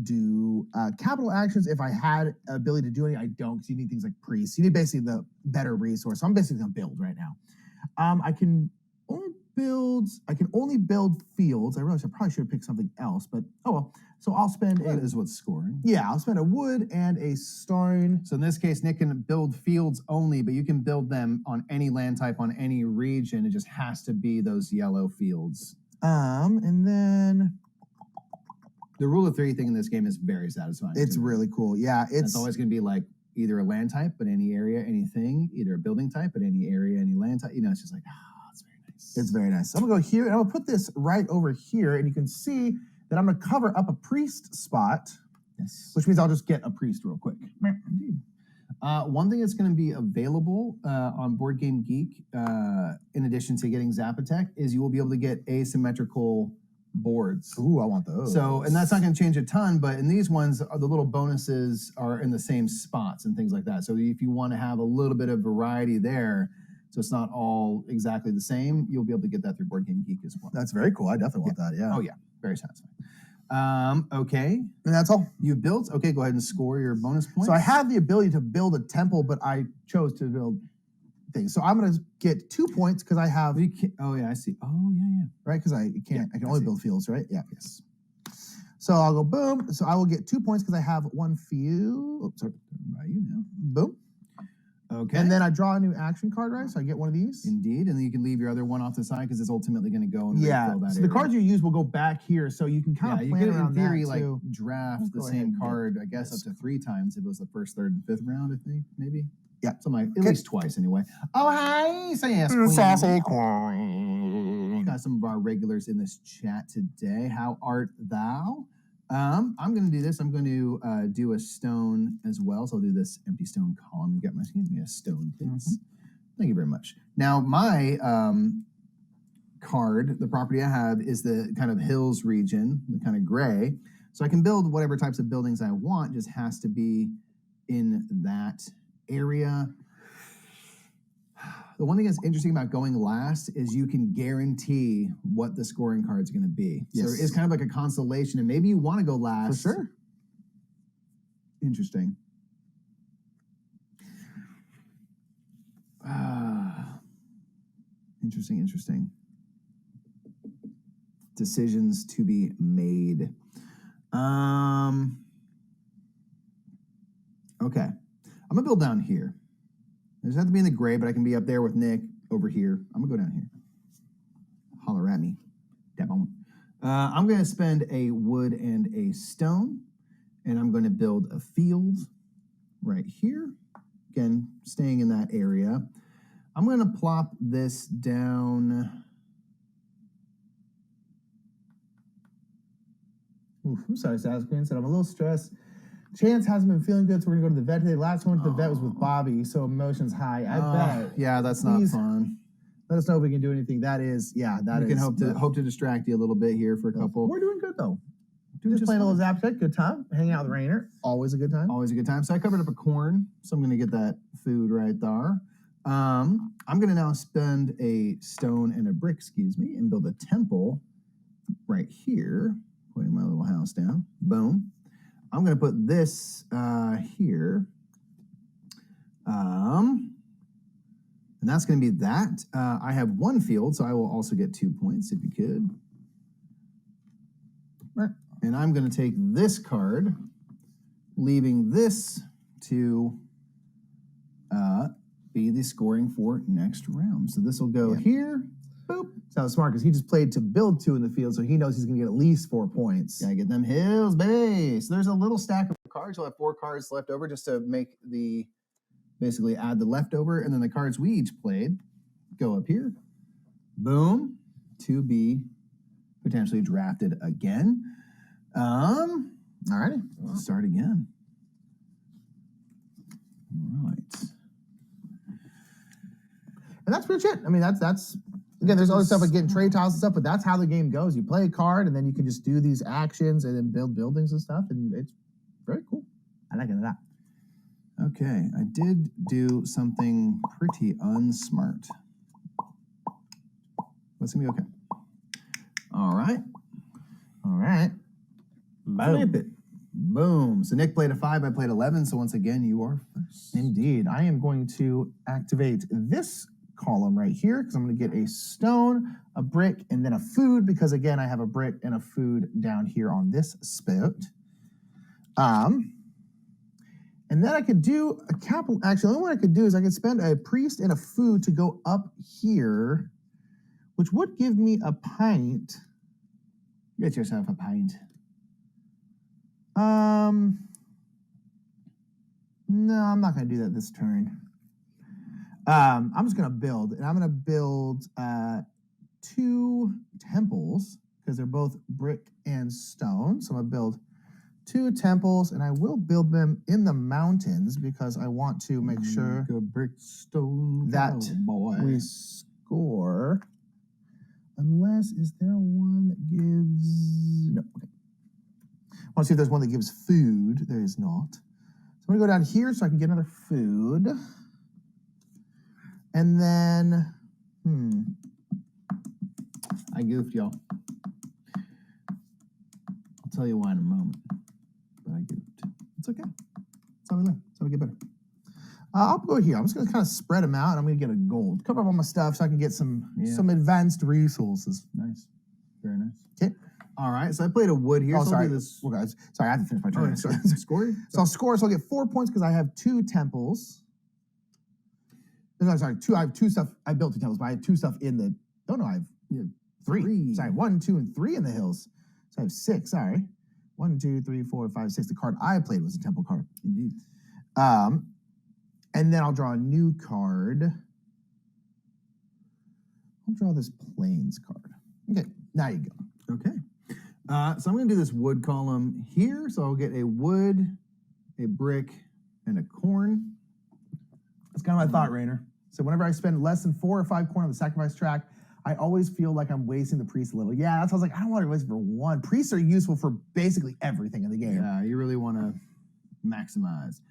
do capital actions if I had ability to do any. I don't, because you need things like priests. You need basically the better resource. So I'm basically going to build right now. I can only build fields. I realize I probably should have picked something else, but oh well. So I'll spend that is what's scoring. Yeah, I'll spend a wood and a stone. So in this case, Nick can build fields only, but you can build them on any land type, on any region. It just has to be those yellow fields. And then the rule of 3 thing in this game is very satisfying. It's really cool. Yeah, it's always going to be like either a land type, but any area, anything, either a building type, but any area, any land type. You know, it's just like, it's very nice. It's very nice. So I'm going to go here, and I'm going to put this right over here, and you can see that I'm going to cover up a priest spot, yes, which means I'll just get a priest real quick. Indeed. One thing that's going to be available on Board Game Geek, in addition to getting Zapotec, is you will be able to get asymmetrical boards. Ooh, I want those. So, and that's not going to change a ton, but in these ones, the little bonuses are in the same spots and things like that. So if you want to have a little bit of variety there, so it's not all exactly the same, you'll be able to get that through Board Game Geek as well. That's very cool. I definitely want that, yeah. Oh, yeah. Very satisfying. Okay. And that's all. You built. Okay, go ahead and score your bonus points. So I have the ability to build a temple, but I chose to build things. So I'm going to get 2 points because I have... Oh, yeah, I see. Oh, yeah. Right? Because I can only build fields, right? Yeah. Yes. So I'll go boom. So I will get 2 points because I have 1 field. Oh, sorry. By you now. Boom. Okay. And then I draw a new action card, right? So I get one of these. Indeed. And then you can leave your other one off the side because it's ultimately going to go and refill that so area. the cards you use will go back here. So you can kind of plan around in theory, that, like too. draft the same card, I guess, up to 3 times if it was the first, third, and 5th round, I think, maybe. Yeah. Something like, at least twice anyway. Oh, hi. Say yes, queen. Sassy queen. Got some of our regulars in this chat today. How art thou? I'm going to do this. I'm going to do a stone as well. So I'll do this empty stone column and get my, excuse me, a stone, please. Mm-hmm. Thank you very much. Now, my card, the property I have is the kind of hills region, the kind of gray. So I can build whatever types of buildings I want, just has to be in that area. The one thing that's interesting about going last is you can guarantee what the scoring card is going to be. Yes. So it's kind of like a consolation, and maybe you want to go last. For sure. Interesting. Interesting. Decisions to be made. Okay. I'm going to build down here. It doesn't have to be in the gray, but I can be up there with Nick over here. I'm going to go down here. holler at me. I'm going to spend a wood and a stone, and I'm going to build a field right here. Again, staying in that area. I'm going to plop this down. Oof, I'm sorry, Sasquatch said I'm a little stressed. Chance hasn't been feeling good, so we're gonna go to the vet today. Last one to the vet was with Bobby, so emotions high. I bet. Yeah, that's Please not fun. let us know if we can do anything. That is, yeah, that we is. can hope to distract you a little bit here for a couple. We're doing good though. Just playing a little Zapotec, good time. Hanging out with Rainer, always a good time. Always a good time. So I covered up a corn, so I'm gonna get that food right there. I'm gonna now spend a stone and a brick, and build a temple right here. Putting my little house down. Boom. I'm going to put this here. And that's going to be that. I have one field, so I will also get 2 points if you could. And I'm going to take this card, leaving this to be the scoring for next round. So this will go here. Boop. Sounds smart because he just played to build 2 in the field, so he knows he's going to get at least 4 points. Gotta get them hills, baby. So there's a little stack of cards. We'll have 4 cards left over just to make basically add the leftover, and then the cards we each played go up here. Boom. To be potentially drafted again. All righty. Let's start again. All right. And that's pretty much it. I mean, that's again, there's other stuff like getting trade tiles and stuff, but that's how the game goes. You play a card, and then you can just do these actions and then build buildings and stuff, and it's very cool. I like it a lot. Okay, I did do something pretty unsmart. That's gonna be okay. All right. Flip it. Boom. So Nick played a 5, I played 11, so once again, you are first. Indeed. I am going to activate this column right here because I'm going to get a stone, a brick, and then a food because, again, I have a brick and a food down here on this spout. And then I could do a capital. Actually, the only one I could do is I could spend a priest and a food to go up here, which would give me a pint. Get yourself a pint. No, I'm not going to do that this turn. I'm just going to build, and I'm going to build 2 temples because they're both brick and stone. So I'm going to build 2 temples, and I will build them in the mountains because I want to make sure a brick stone that we score. Unless, is there one that gives... No, okay. I want to see if there's one that gives food. There is not. So I'm going to go down here so I can get another food. And then, I goofed, y'all. I'll tell you why in a moment. But I goofed. It's okay. That's how we learn. That's how we get better. I'll go here. I'm just going to kind of spread them out. And I'm going to get a gold. Cover up all my stuff so I can get some advanced resources. Nice. Very nice. Okay. All right. So I played a wood here. Oh, so sorry. I'll do this. Well, guys, sorry, I have to finish my turn. Right, sorry. Score? So I'll score. So I'll get 4 points because I have 2 temples. No, sorry. I have 2 stuff. I built 2 temples, but I have 2 stuff in the... Oh, no, I have 3. Sorry, 1, 2, and 3 in the hills. So I have 6. Sorry. 1, 2, 3, 4, 5, 6. The card I played was a temple card. Indeed. And then I'll draw a new card. I'll draw this plains card. Okay, now you go. Okay. So I'm going to do this wood column here. So I'll get a wood, a brick, and a corn. That's kind of my thought, Rainer. So whenever I spend less than 4 or 5 corn on the sacrifice track, I always feel like I'm wasting the priest a little. Yeah, that's why I was like, I don't want to waste for 1. Priests are useful for basically everything in the game. Yeah, you really want to maximize.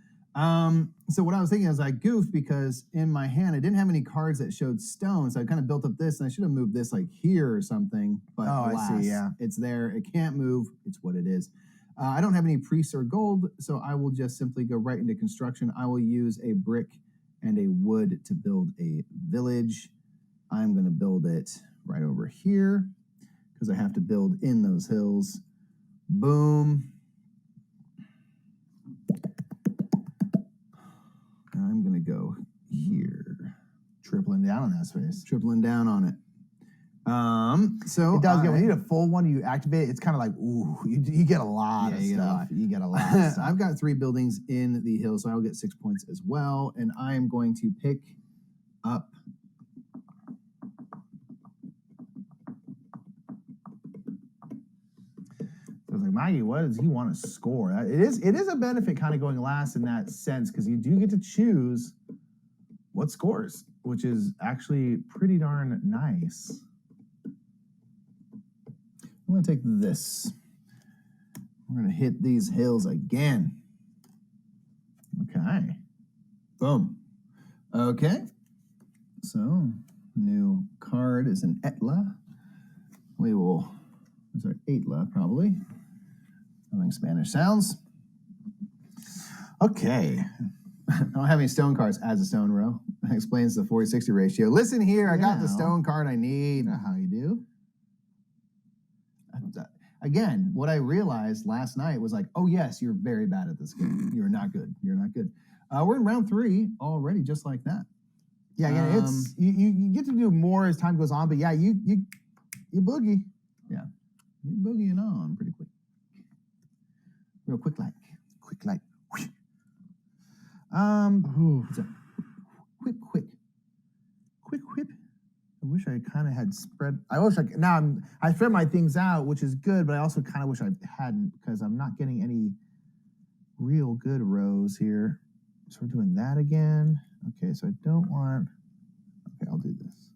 So what I was thinking is I goofed because in my hand I didn't have any cards that showed stone, so I kind of built up this, and I should have moved this like here or something. But alas, I see. Yeah, it's there. It can't move. It's what it is. I don't have any priests or gold, so I will just simply go right into construction. I will use a brick and a wood to build a village. I'm going to build it right over here because I have to build in those hills. Boom. I'm going to go here. tripling down on that space. Tripling down on it. So it does get, when you need a full one, you activate it, it's kind of like, ooh, you get a lot of stuff. You get a lot of stuff. I've got 3 buildings in the hills, so I will get 6 points as well. And I am going to pick up. I was like, Maggie, what does he want to score? It is a benefit kind of going last in that sense, because you do get to choose what scores, which is actually pretty darn nice. I'm going to take this. We're going to hit these hills again. Okay. Boom. Okay. So, new card is an Etla. We will, sorry, Etla probably. Having Spanish sounds. Okay. I don't have any stone cards as a stone row. That explains the 40-60 ratio. Listen here, I got the stone card I need. You know how you do. Again, what I realized last night was like, oh yes, you're very bad at this game. You're not good. You're not good. We're in round 3 already, just like that. Yeah, again, it's you get to do more as time goes on, but yeah, you boogie. Yeah, you're boogieing on pretty quick. Real quick like. Quick whip. I wish I kind of had spread. I spread my things out, which is good, but I also kind of wish I hadn't, because I'm not getting any real good rows here. So we're doing that again. Okay, so I don't want. Okay, I'll do this.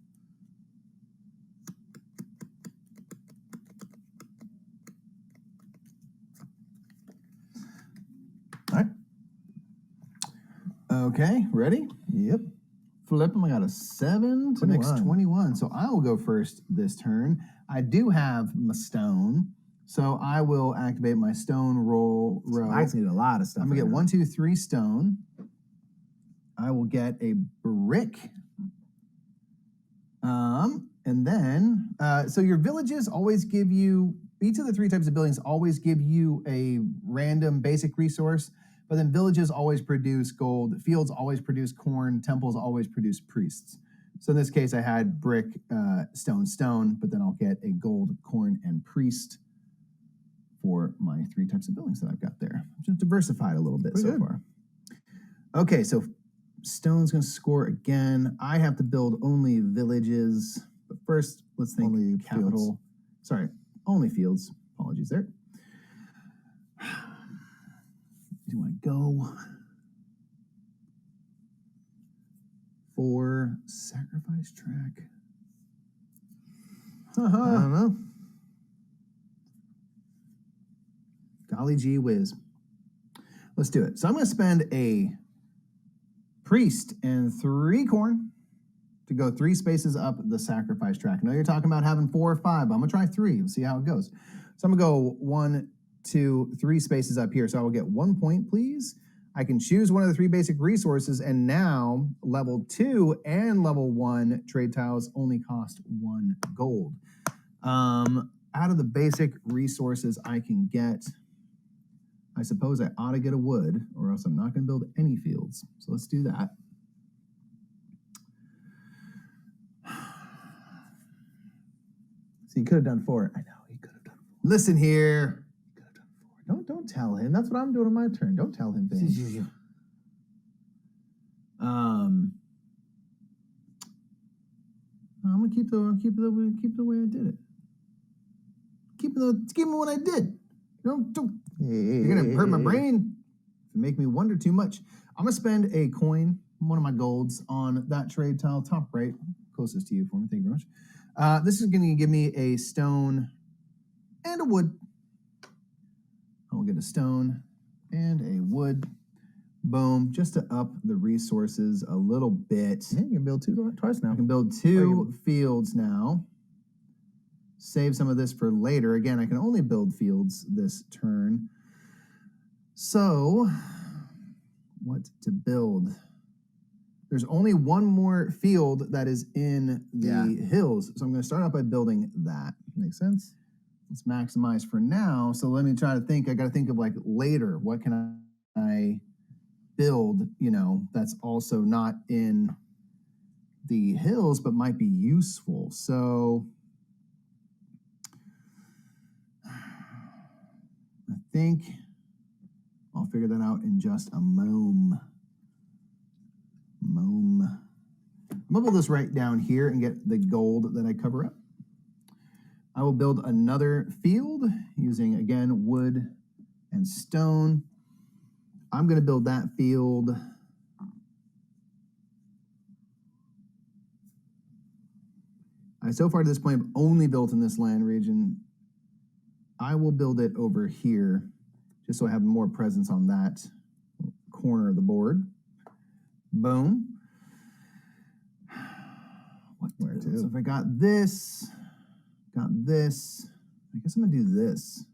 All right. Okay, ready? Yep. Flip them. I got a 7 to next 21. So I will go first this turn. I do have my stone, so I will activate my stone row. I just need a lot of stuff. I'm gonna get 1, 2, 3 stone. I will get a brick. And then, so your villages always give you, each of the 3 types of buildings always give you a random basic resource, but then villages always produce gold, fields always produce corn, temples always produce priests. So in this case, I had brick, stone, but then I'll get a gold, corn, and priest for my 3 types of buildings that I've got there. Just diversified a little bit so far. Okay, so stone's gonna score again. I have to build only villages, but first let's think only capital. Fields. Sorry, only fields. Apologies there. Do I go for sacrifice track? I don't know. Golly gee whiz. Let's do it. So I'm going to spend a priest and 3 corn to go 3 spaces up the sacrifice track. I know you're talking about having 4 or 5, but I'm going to try 3 and see how it goes. So I'm going to go 1, 2, 3 spaces up here. So I will get 1 point, please. I can choose one of the 3 basic resources, and now level 2 and level 1 trade tiles only cost 1 gold. Out of the basic resources I can get, I suppose I ought to get a wood, or else I'm not going to build any fields. So let's do that. So you could have done 4. I know, he could have done 4. Listen here. He could have done 4. Don't tell him. That's what I'm doing on my turn. Don't tell him things. I'm gonna keep the way I did it. Keep it what I did. Don't. You're gonna hurt my brain. Make me wonder too much. I'm gonna spend a coin, one of my golds, on that trade tile, top right, closest to you for me. Thank you very much. This is gonna give me a stone and a wood. I will get a stone and a wood. Boom, just to up the resources a little bit. Yeah, you can build 2 twice now. I can build 2 fields now. Save some of this for later. Again, I can only build fields this turn. So, what to build? There's only 1 more field that is in the hills. So I'm going to start out by building that. Makes sense? Let's maximize for now. So let me try to think. I got to think of like later. What can I build, that's also not in the hills, but might be useful. So think I'll figure that out in just a moment. I'm gonna build this right down here and get the gold that I cover up. I will build another field using, again, wood and stone. I'm gonna build that field so far to this point, I've only built in this land region. I will build it over here, just so I have more presence on that corner of the board. Boom. Where to? So if I got this, I guess I'm gonna do this.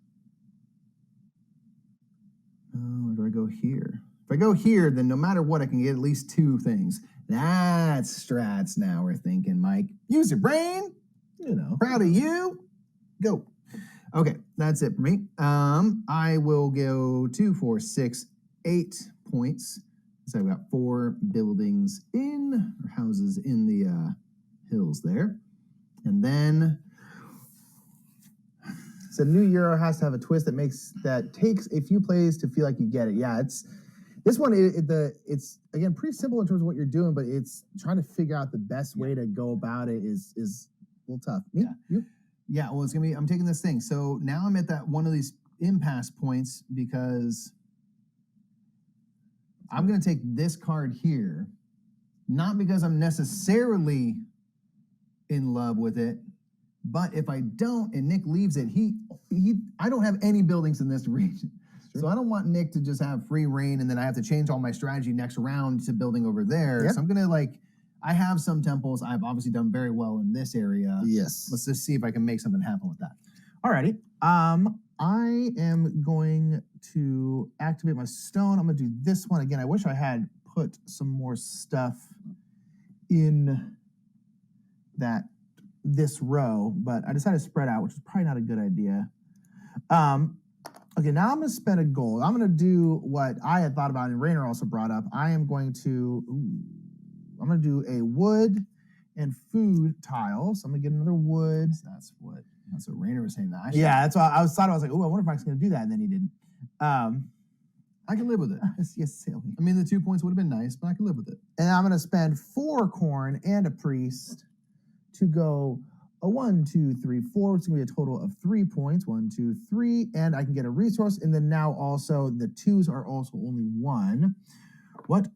Where do I go here? If I go here, then no matter what, I can get at least 2 things. That's strats now we're thinking, Mike. Use your brain. You know, proud of you. Go. Okay, that's it for me. I will go 2, 4, 6, 8 points. So I've got 4 buildings or houses in the hills there. And then so new Euro has to have a twist that takes a few plays to feel like you get it. Yeah, this one. It's again pretty simple in terms of what you're doing, but it's trying to figure out the best way to go about it is a little tough. Me? Yeah. You? Yeah. Well, it's gonna be. I'm taking this thing. So now I'm at that one of these impasse points because I'm gonna take this card here, not because I'm necessarily in love with it. But if I don't, and Nick leaves it, I don't have any buildings in this region. So I don't want Nick to just have free reign and then I have to change all my strategy next round to building over there. Yep. So I'm gonna I have some temples. I've obviously done very well in this area. Yes. Let's just see if I can make something happen with that. Alrighty. I am going to activate my stone. I'm gonna do this one again. I wish I had put some more stuff in this row, but I decided to spread out, which is probably not a good idea. Okay, now I'm going to spend a gold. I'm going to do what I had thought about and Rainer also brought up. I'm going to do a wood and food tile. So I'm going to get another wood. That's what Rainer was saying. That that's why I was like, oh, I wonder if Mike's going to do that, and then he didn't. I can live with it. Yes, silly. I mean, the 2 points would have been nice, but I can live with it. And I'm going to spend 4 corn and a priest to go a 1, 2, 3, 4, which is going to be a total of 3 points. 1, 2, 3, and I can get a resource. And then now also the 2s are also only 1. What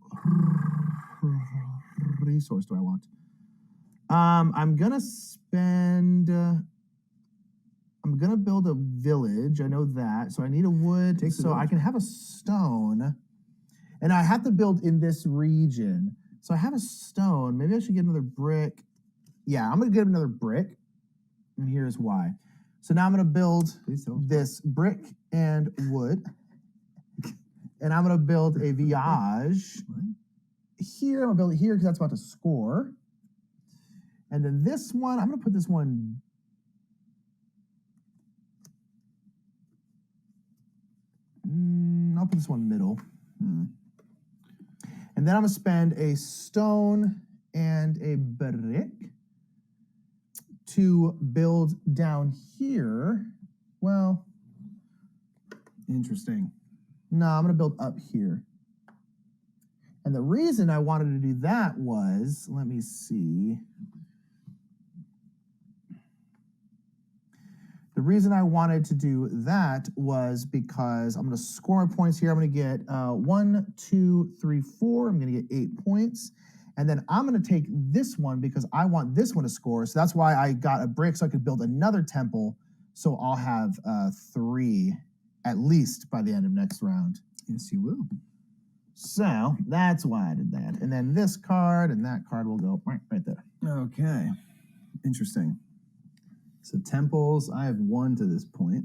resource do I want? I'm gonna spend. I'm gonna build a village. I know that, so I need a wood. So I can have a stone, and I have to build in this region. So I have a stone. Maybe I should get another brick. Yeah, I'm gonna get another brick, and here's why. So now I'm gonna build this brick and wood, and I'm gonna build a village here. I'm gonna build it here because that's about to score. And then this one, I'm gonna put this one. I'll put this one middle. And then I'm gonna spend a stone and a brick to build down here. Well, interesting. No, I'm gonna build up here. And the reason I wanted to do that was, let me see. The reason I wanted to do that was because I'm going to score my points here. I'm going to get 1, 2, 3, 4. I'm going to get 8 points. And then I'm going to take this one because I want this one to score. So that's why I got a brick so I could build another temple. So I'll have 3 at least by the end of next round. Yes, you will. So that's why I did that. And then this card and that card will go right there. Okay. Interesting. So temples, I have 1 to this point.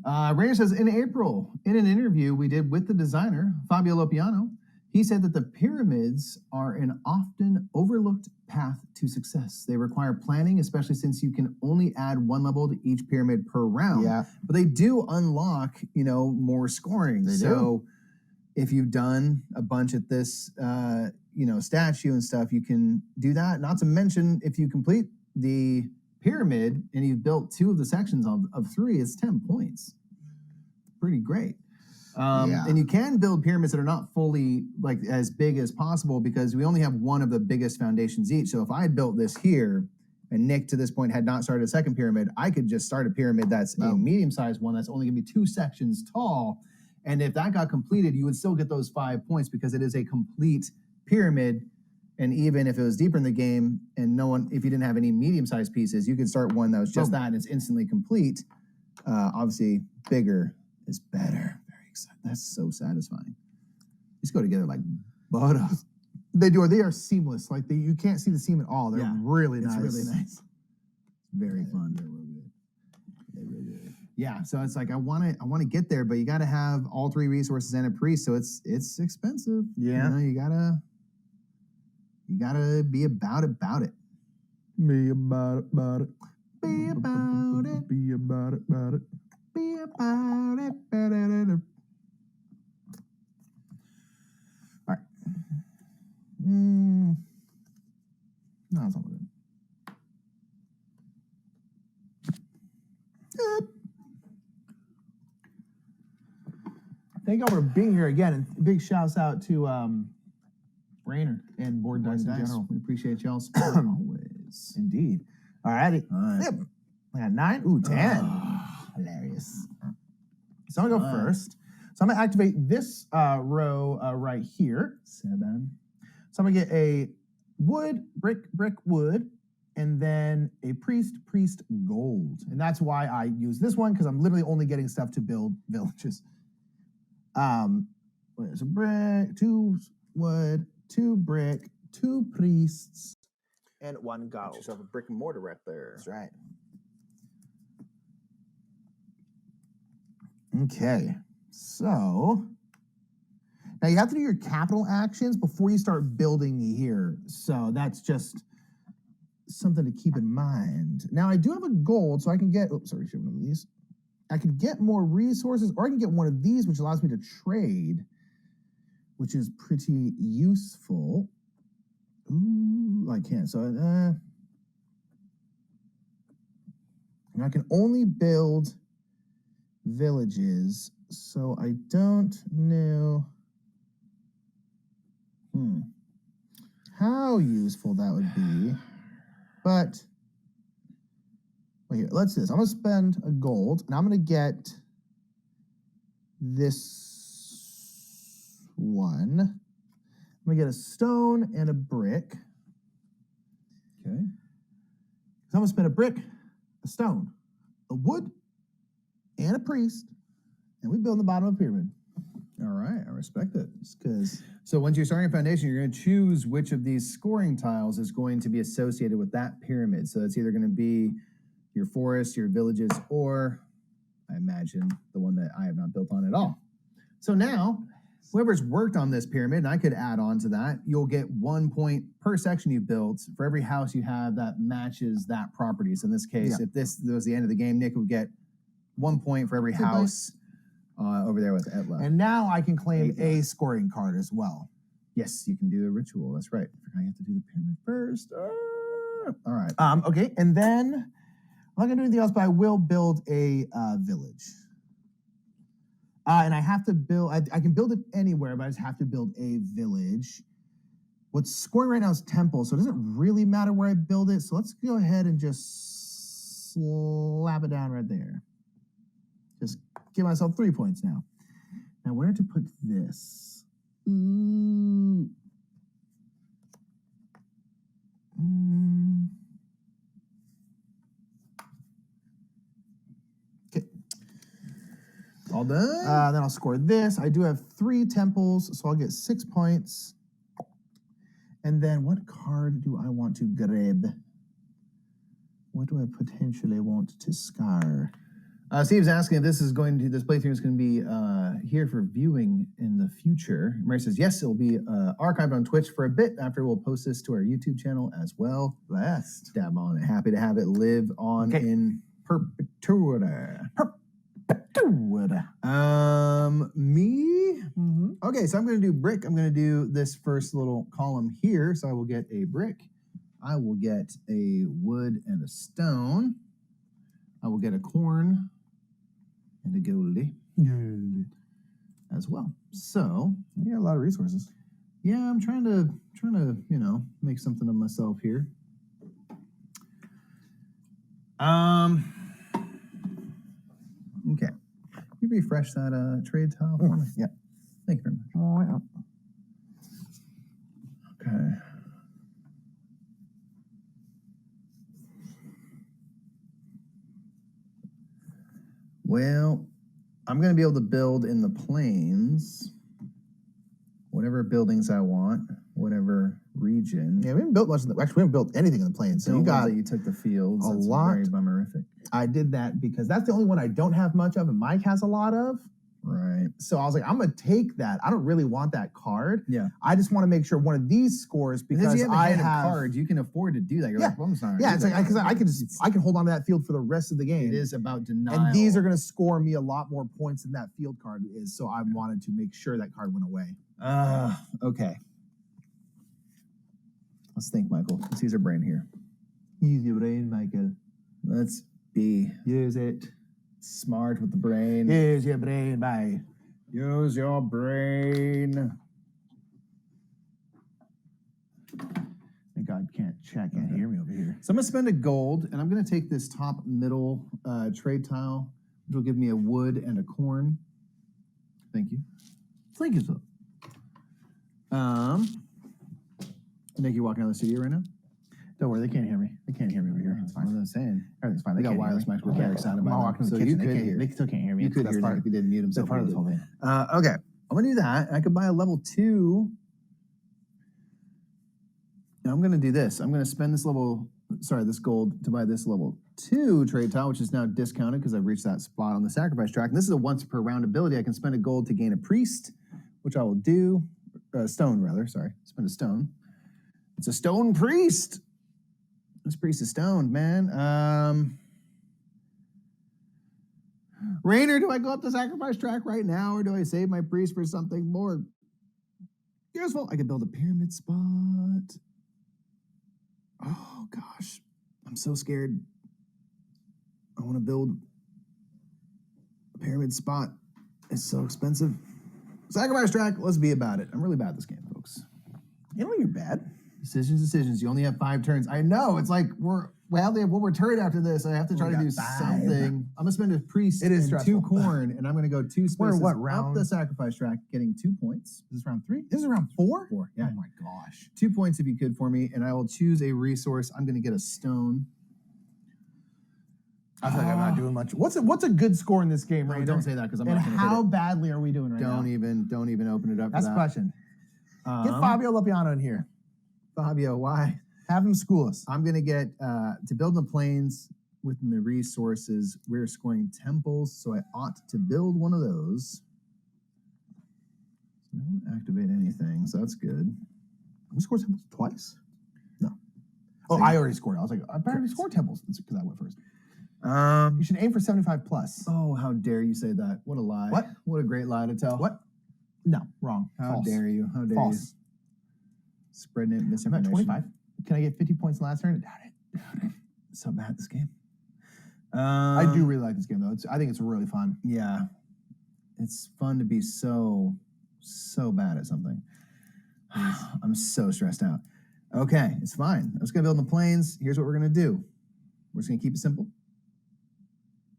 Rainer says, in April, in an interview we did with the designer, Fabio Lopiano, he said that the pyramids are an often overlooked path to success. They require planning, especially since you can only add 1 level to each pyramid per round. Yeah. But they do unlock, more scoring. They do. If you've done a bunch at this, statue and stuff, you can do that. Not to mention, if you complete the pyramid and you've built 2 of the sections of 3, it's 10 points. Pretty great. And you can build pyramids that are not fully like as big as possible because we only have one of the biggest foundations each. So if I had built this here and Nick to this point had not started a second pyramid, I could just start a pyramid that's a medium-sized one that's only gonna be 2 sections tall. And if that got completed, you would still get those 5 points because it is a complete pyramid. And even if it was deeper in the game and if you didn't have any medium-sized pieces, you could start one that was just that and it's instantly complete. Obviously, bigger is better. Very exciting. That's so satisfying. These go together like butter. They do. They are seamless. Like you can't see the seam at all. They're really nice. It's really nice. Very fun. They're real good. They're real good. Yeah. So it's like I want to get there, but you got to have all 3 resources and a priest. So it's expensive. Yeah. You know, you gotta be about it. Be about it. Be about it. Be about it. Be about it. All right. No, it's all good. Thank y'all for being here again, and big shouts out to Rainer and Board&Dice in general. We appreciate y'all support always. Indeed. All righty. All right. Yep. I got 9. Ooh, 10. Hilarious. So I'm going to go first. So I'm going to activate this row right here. 7. So I'm going to get a wood, brick, wood, and then a priest, gold. And that's why I use this one, because I'm literally only getting stuff to build villages. There's a brick, 2 wood, 2 brick, 2 priests, and 1 gold. Got yourself a brick and mortar right there. That's right. Okay, so now you have to do your capital actions before you start building here. So that's just something to keep in mind. Now I do have a gold, so I can get, oops, sorry, should have one of these. I could get more resources, or I can get one of these, which allows me to trade, which is pretty useful. Ooh, I can't. So, and I can only build villages, so I don't know how useful that would be. But wait here, let's do this. I'm gonna spend a gold, and I'm gonna get this one. I'm gonna get a stone and a brick. Okay. So I'm gonna spend a brick, a stone, a wood, and a priest, and we build the bottom of a pyramid. All right, I respect it. Because so once you're starting a foundation, you're going to choose which of these scoring tiles is going to be associated with that pyramid. So it's either going to be your forest, your villages, or I imagine the one that I have not built on at all. So now, whoever's worked on this pyramid, and I could add on to that, you'll get 1 point per section you built for every house you have that matches that property. So in this case, if this was the end of the game, Nick would get 1 point for every house over there with Etla. And now I can claim a scoring card as well. Yes, you can do a ritual. That's right. I have to do the pyramid first. All right. Okay, and then I'm not gonna do anything else, but I will build a village. And I have to build. I can build it anywhere, but I just have to build a village. What's scoring right now is temple, so it doesn't really matter where I build it. So let's go ahead and just slap it down right there. Just give myself 3 points now. Now, where to put this? Okay. All done? Then I'll score this. I do have 3 temples, so I'll get 6 points. And then what card do I want to grab? What do I potentially want to scar? Steve's asking if this playthrough is going to be here for viewing in the future. Mary says, yes, it will be archived on Twitch for a bit after we'll post this to our YouTube channel as well. Blessed. Dab on it. Happy to have it live on in perpetuity. Me? Okay, so I'm going to do brick. I'm going to do this first little column here. So I will get a brick. I will get a wood and a stone. I will get a corn and a goldie as well. So you got a lot of resources. Yeah, I'm trying to make something of myself here. Okay. You refresh that trade tile for me? Yeah. Thank you very much. Oh, yeah. Okay. Well, I'm going to be able to build in the plains whatever buildings I want, whatever region. Yeah, we haven't built much. Actually, we haven't built anything in the plains. So you took the fields. A That's lot. Very bummerific. I did that because that's the only one I don't have much of, and Mike has a lot of. Right. So I was like, I'm gonna take that. I don't really want that card. Yeah. I just want to make sure one of these scores because you have a I hand of have cards. You can afford to do that. You're like, well, I'm sorry. Yeah, it's like because I can hold on to that field for the rest of the game. It is about denial. And these are going to score me a lot more points than that field card is. So I wanted to make sure that card went away. Okay. Let's think, Michael. Let's use our brain here. Use your brain, Michael. Let's be Use it. smart with the brain. Use your brain, bye. Use your brain. Thank God can't hear me over here. So I'm going to spend a gold, and I'm going to take this top middle trade tile, which will give me a wood and a corn. Thank you. Thank you, sir. Nick, you walking down the studio right now? Don't worry, they can't hear me. They can't hear me over here. It's What fine. was I saying? Everything's fine. We They got can't hear wireless me. mics. We're very excited I'm about walking that. to the So you kitchen. could hear. They still can't hear me. You could That's hear part Nick if he didn't mute himself. That's part of this whole thing. Okay, I'm gonna do that. I could buy a level 2. Now I'm gonna do this. I'm gonna spend this gold to buy this level 2 trade tile, which is now discounted because I've reached that spot on the sacrifice track. And this is a once per round ability. I can spend a gold to gain a priest, which I will do. Stone rather. Sorry, spend a stone. It's a stone priest. This priest is stoned, man. Rainer, do I go up the sacrifice track right now, or do I save my priest for something more useful? I could build a pyramid spot. Oh, gosh. I'm so scared. I want to build a pyramid spot. It's so expensive. Sacrifice track, let's be about it. I'm really bad at this game, folks. You know you're bad. Decisions. You only have 5 turns. I know. It's like we only have one more turn after this. I have to try to do something. I'm gonna spend a priest It is and 2 stressful. corn, and I'm gonna go 2 We're spaces what, up round? the sacrifice track, getting 2 points. Is this round 3? This is round 4? 4. Yeah. Oh my gosh. 2 points if you could for me, and I will choose a resource. I'm gonna get a stone. I feel like I'm not doing much. What's a good score in this game, No, right? don't say that because I'm And not gonna how hit badly are we doing right it. now? Don't even open it up. That's for the that. question. Get Fabio Lopiano in here. Fabio, why? Have him school us. I'm going to get to build the plains within the resources. We're scoring temples, so I ought to build one of those. So I don't activate anything, so that's good. We scored temples twice? No. So I already scored. I was like, I already scored temples because I went first. You should aim for 75 plus. Oh, how dare you say that? What a lie. What? What a great lie to tell. What? No, wrong. How False. dare you? How dare False. you? Spreading it I'm at misinformation. 25. Can I get 50 points in the last turn? Doubt it. So bad at this game. I do really like this game, though. I think it's really fun. Yeah. It's fun to be so bad at something. I'm so stressed out. Okay, it's fine. I'm just going to build in the plains. Here's what we're going to do. We're just going to keep it simple.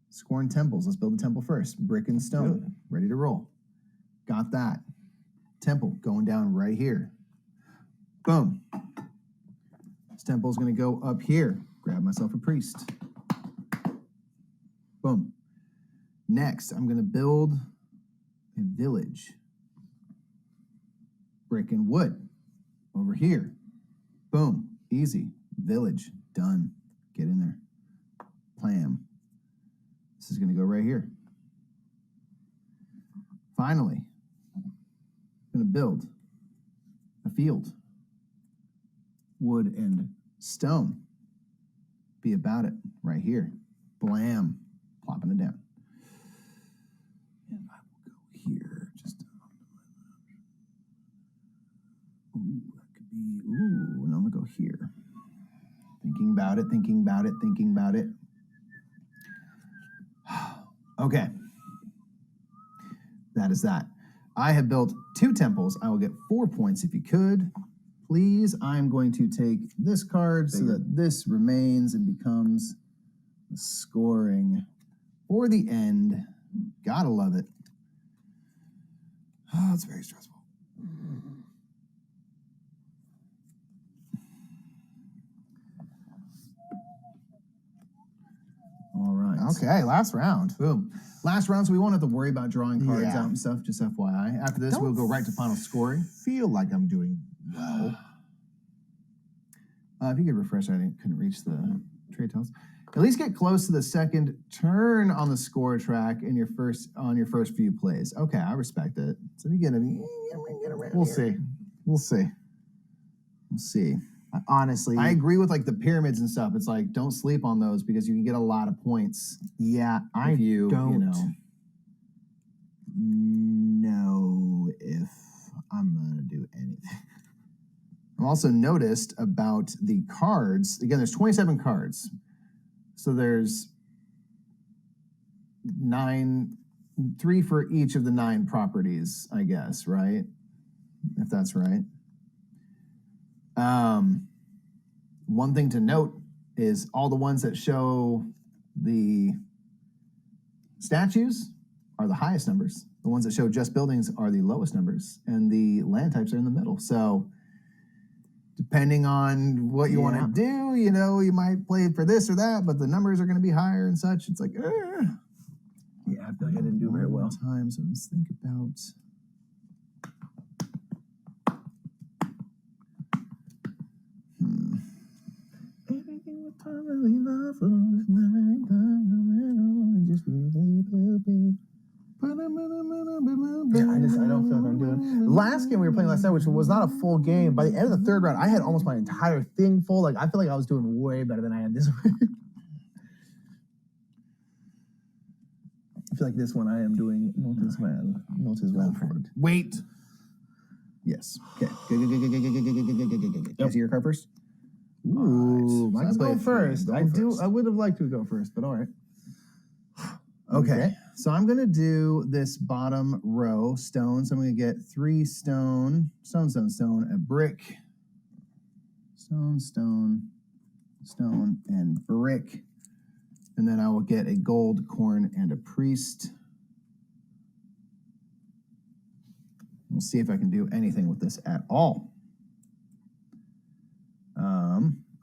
Scoring temples. Let's build the temple first. Brick and stone. Good. Ready to roll. Got that. Temple going down right here. Boom. This temple is going to go up here. Grab myself a priest. Boom. Next, I'm going to build a village. Brick and wood. Over here. Boom. Easy. Village. Done. Get in there. Plam. This is going to go right here. Finally, I'm going to build a field. Wood and stone. Be about it right here. Blam. Plopping it down. And I will go here. Just ooh, that could be. Ooh, and I'm gonna go here. Thinking about it, thinking about it, thinking about it. Okay. That is that. I have built 2 temples. I will get 4 points if you could. Please, I'm going to take this card so that this remains and becomes the scoring for the end. Gotta love it. Oh, it's very stressful. All right. Okay, last round. Boom. Last round, so we won't have to worry about drawing cards out and stuff, just FYI. After this, we'll go right to final scoring. Feel like I'm doing well. If you could refresh, I couldn't reach the trade tells. At least get close to the second turn on the score track in your first few plays. Okay, I respect it. So if you get around We'll here. see. We'll see. We'll see. Honestly, I agree with like the pyramids and stuff. It's like don't sleep on those because you can get a lot of points. Yeah, I if you don't know. know if I'm gonna do anything. I've also noticed about the cards. Again, there's 27 cards. So there's 3 for each of the 9 properties, I guess, right? If that's right. One thing to note is all the ones that show the statues are the highest numbers. The ones that show just buildings are the lowest numbers, and the land types are in the middle. So depending on what you want to do, you might play for this or that, but the numbers are going to be higher and such. It's like, yeah, I feel like I didn't do very well. Times, so let's think about. Everything was totally lawful, just I don't feel like I'm doing. Last game we were playing last night, which was not a full game. By the end of the 3rd round, I had almost my entire thing full. Like I feel like I was doing way better than I had this one. I feel like this one I am doing not as well for it. Wait. Yes. Okay. Good. Yep. Your card first. Ooh, right. mine's going first. I would have liked to go first, but all right. Okay. So I'm going to do this bottom row stone. So I'm going to get 3 stone, a brick, stone, and brick. And then I will get a gold, corn, and a priest. We'll see if I can do anything with this at all.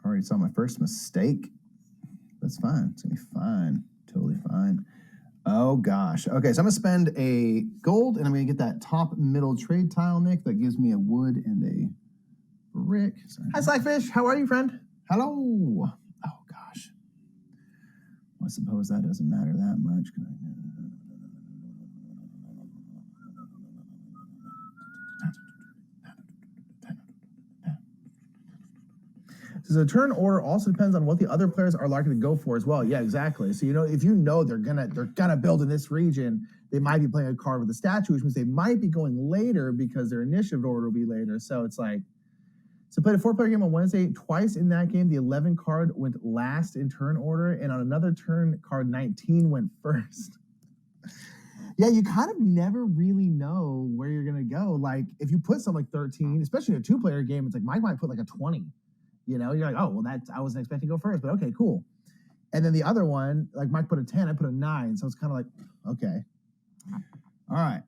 Already saw my first mistake. That's fine. It's going to be fine. Totally fine. Oh, gosh. Okay, so I'm going to spend a gold, and I'm going to get that top middle trade tile, Nick. That gives me a wood and a brick. Sorry. Hi, Slyfish. How are you, friend? Hello. Oh, gosh. Well, I suppose that doesn't matter that much. So the turn order also depends on what the other players are likely to go for as well. Yeah, exactly. So if you know they're gonna build in this region, they might be playing a card with a statue, which means they might be going later because their initiative order will be later. So it's like, so played a 4-player game on Wednesday. Twice in that game, the 11 card went last in turn order, and on another turn, card 19 went first. Yeah, you kind of never really know where you're gonna go. Like if you put something like 13, especially in a 2-player game, it's like Mike might put like a 20. You're like, oh, well, I wasn't expecting to go first, but okay, cool. And then the other one, like Mike put a 10, I put a 9. So it's kind of like, okay. All right.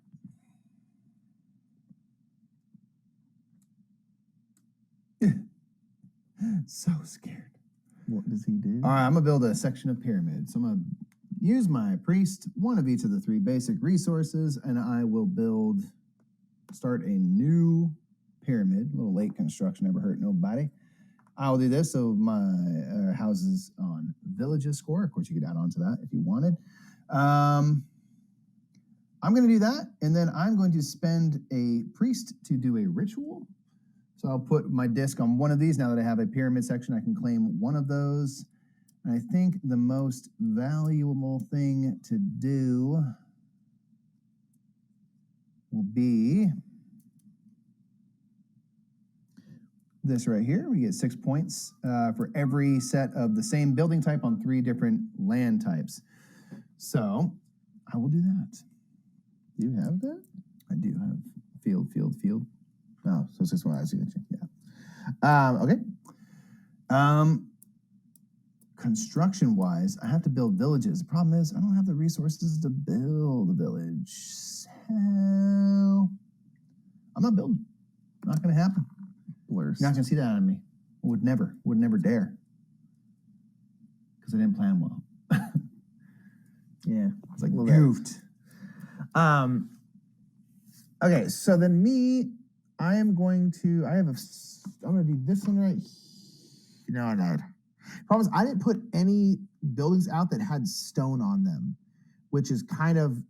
So scared. What does he do? All right, I'm going to build a section of pyramid. So I'm going to use my priest, one of each of the 3 basic resources, and I will start a new pyramid. A little late construction, never hurt nobody. I'll do this, so my houses on villages score. Of course, you could add on to that if you wanted. I'm going to do that, and then I'm going to spend a priest to do a ritual. So I'll put my disc on one of these. Now that I have a pyramid section, I can claim one of those. And I think the most valuable thing to do will be... this right here. We get 6 points for every set of the same building type on 3 different land types. So I will do that. Do you have that? I do have field. Oh, so 6 points. I see what you. Yeah. Okay. Construction wise, I have to build villages. The problem is I don't have the resources to build a village. So I'm not building. Not going to happen. Blurs. You're not going to see that out of me. I would never dare. Because I didn't plan well. Yeah. It's like goofed. Okay, so then I'm going to do this one right here. No. Problem is, I didn't put any buildings out that had stone on them, which is kind of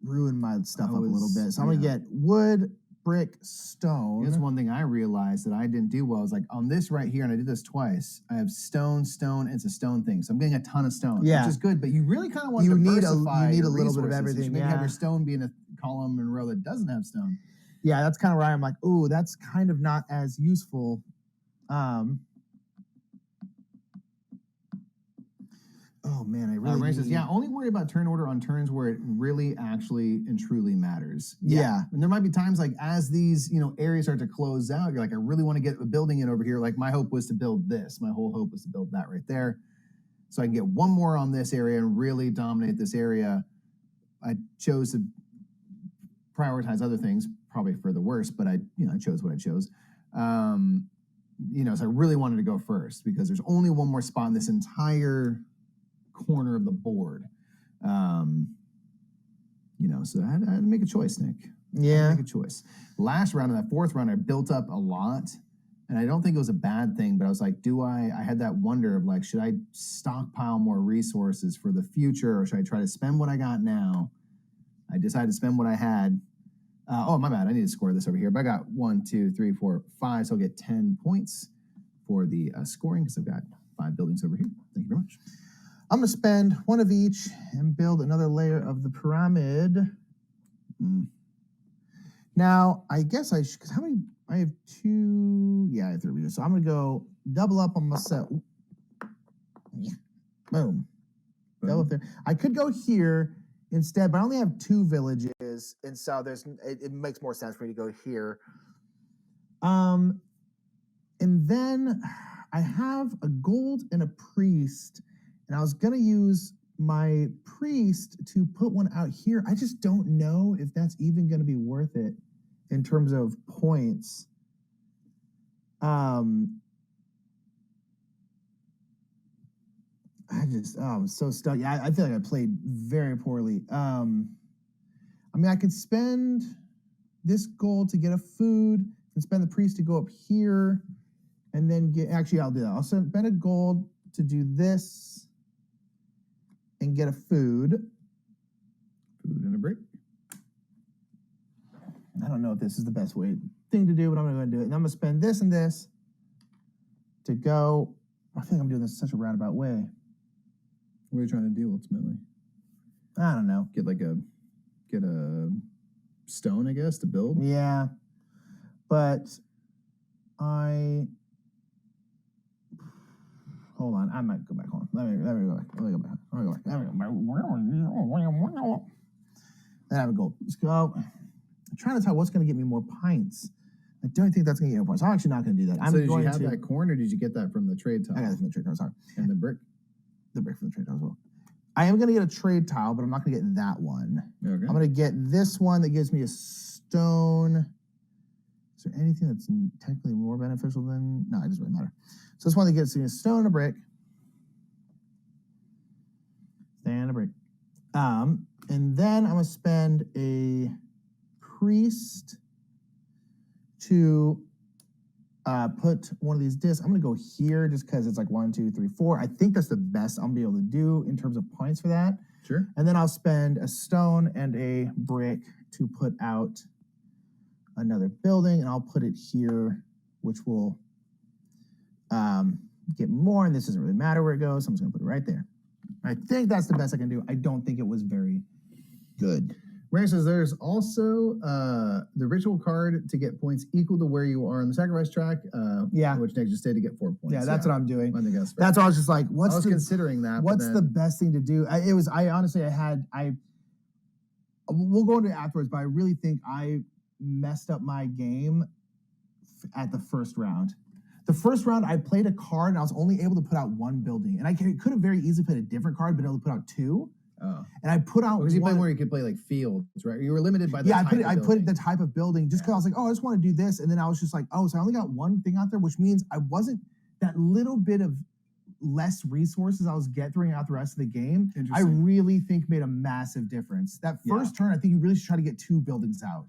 ruined my stuff up a little bit. So I'm going to get wood, brick, stone. That's one thing I realized that I didn't do well. Is like on this right here, and I did this twice. I have stone, and it's a stone thing. So I'm getting a ton of stone, which is good. But you really kind of want to diversify. You need a little bit of everything. You maybe have your stone be in a column and row that doesn't have stone. Yeah, that's kind of where I'm like, ooh, that's kind of not as useful. Oh man, I really. Ray says, yeah, only worry about turn order on turns where it really, actually, and truly matters. Yeah. And there might be times like as these, areas start to close out, you're like, I really want to get a building in over here. Like my hope was to build this. My whole hope was to build that right there, so I can get one more on this area and really dominate this area. I chose to prioritize other things, probably for the worse, but I chose what I chose. So I really wanted to go first because there's only one more spot in this entire corner of the board. So I had to make a choice, Nick. Yeah. Make a choice. Last round, in that 4th round, I built up a lot, and I don't think it was a bad thing, but I was like, I had that wonder of like, should I stockpile more resources for the future, or should I try to spend what I got now? I decided to spend what I had. My bad. I need to score this over here, but I got 1, 2, 3, 4, 5, so I'll get 10 points for the scoring because I've got 5 buildings over here. Thank you very much. I'm going to spend one of each and build another layer of the pyramid. Now, I guess because how many? I have 2. Yeah, I have 3. So I'm going to go double up on myself. Yeah. Boom. Double up there. I could go here instead, but I only have 2 villages. And so it makes more sense for me to go here. And then I have a gold and a priest. And I was going to use my priest to put one out here. I just don't know if that's even going to be worth it in terms of points. I'm so stuck. Yeah, I feel like I played very poorly. I could spend this gold to get a food and spend the priest to go up here and then I'll do that. I'll spend a gold to do this and get a food and a brick. I don't know if this is the best thing to do, but I'm going to do it. And I'm going to spend this and this to go. I think I'm doing this in such a roundabout way. What are you trying to do ultimately? I don't know. Get a stone, I guess, to build? Yeah. But hold on, I might go back. Hold on. Let me go back. Then I have a gold. Let's go. I'm trying to tell what's going to get me more pints. I don't think that's going to get me more points. I'm actually not going to do that. Did you have that corn, or did you get that from the trade tile? I got it from the trade tile, sorry. And the brick? The brick from the trade tile as well. I am going to get a trade tile, but I'm not going to get that one. Okay. I'm going to get this one that gives me a stone. Is there anything that's technically more beneficial than... No, it doesn't really matter. So this one that gets me a stone and a brick. And a brick. And then I'm going to spend a priest to put one of these discs. I'm going to go here just because it's like 1, 2, 3, 4. I think that's the best I'm going to be able to do in terms of points for that. Sure. And then I'll spend a stone and a brick to put out another building, and I'll put it here, which will get more, and this doesn't really matter where it goes, so I'm just going to put it right there. I think that's the best I can do. I don't think it was very good. Rare says there's also the ritual card to get points equal to where you are on the sacrifice track. Which makes you stay to get 4 points. Yeah, that's what I'm doing. I think that's why I was just like, what's considering that? What's the best thing to do? We'll go into it afterwards, but I really think I messed up my game at the first round. The first round, I played a card and I was only able to put out one building, and I could have very easily played a different card, but able to put out two. Oh. And I put out because you play where you could play like fields, right? You were limited by the type I put the type of building just because I was like, oh, I just want to do this. And then I was just like, oh, so I only got one thing out there, which means I wasn't that little bit of less resources I was throwing out the rest of the game. I really think made a massive difference. That first turn, I think you really should try to get 2 buildings out.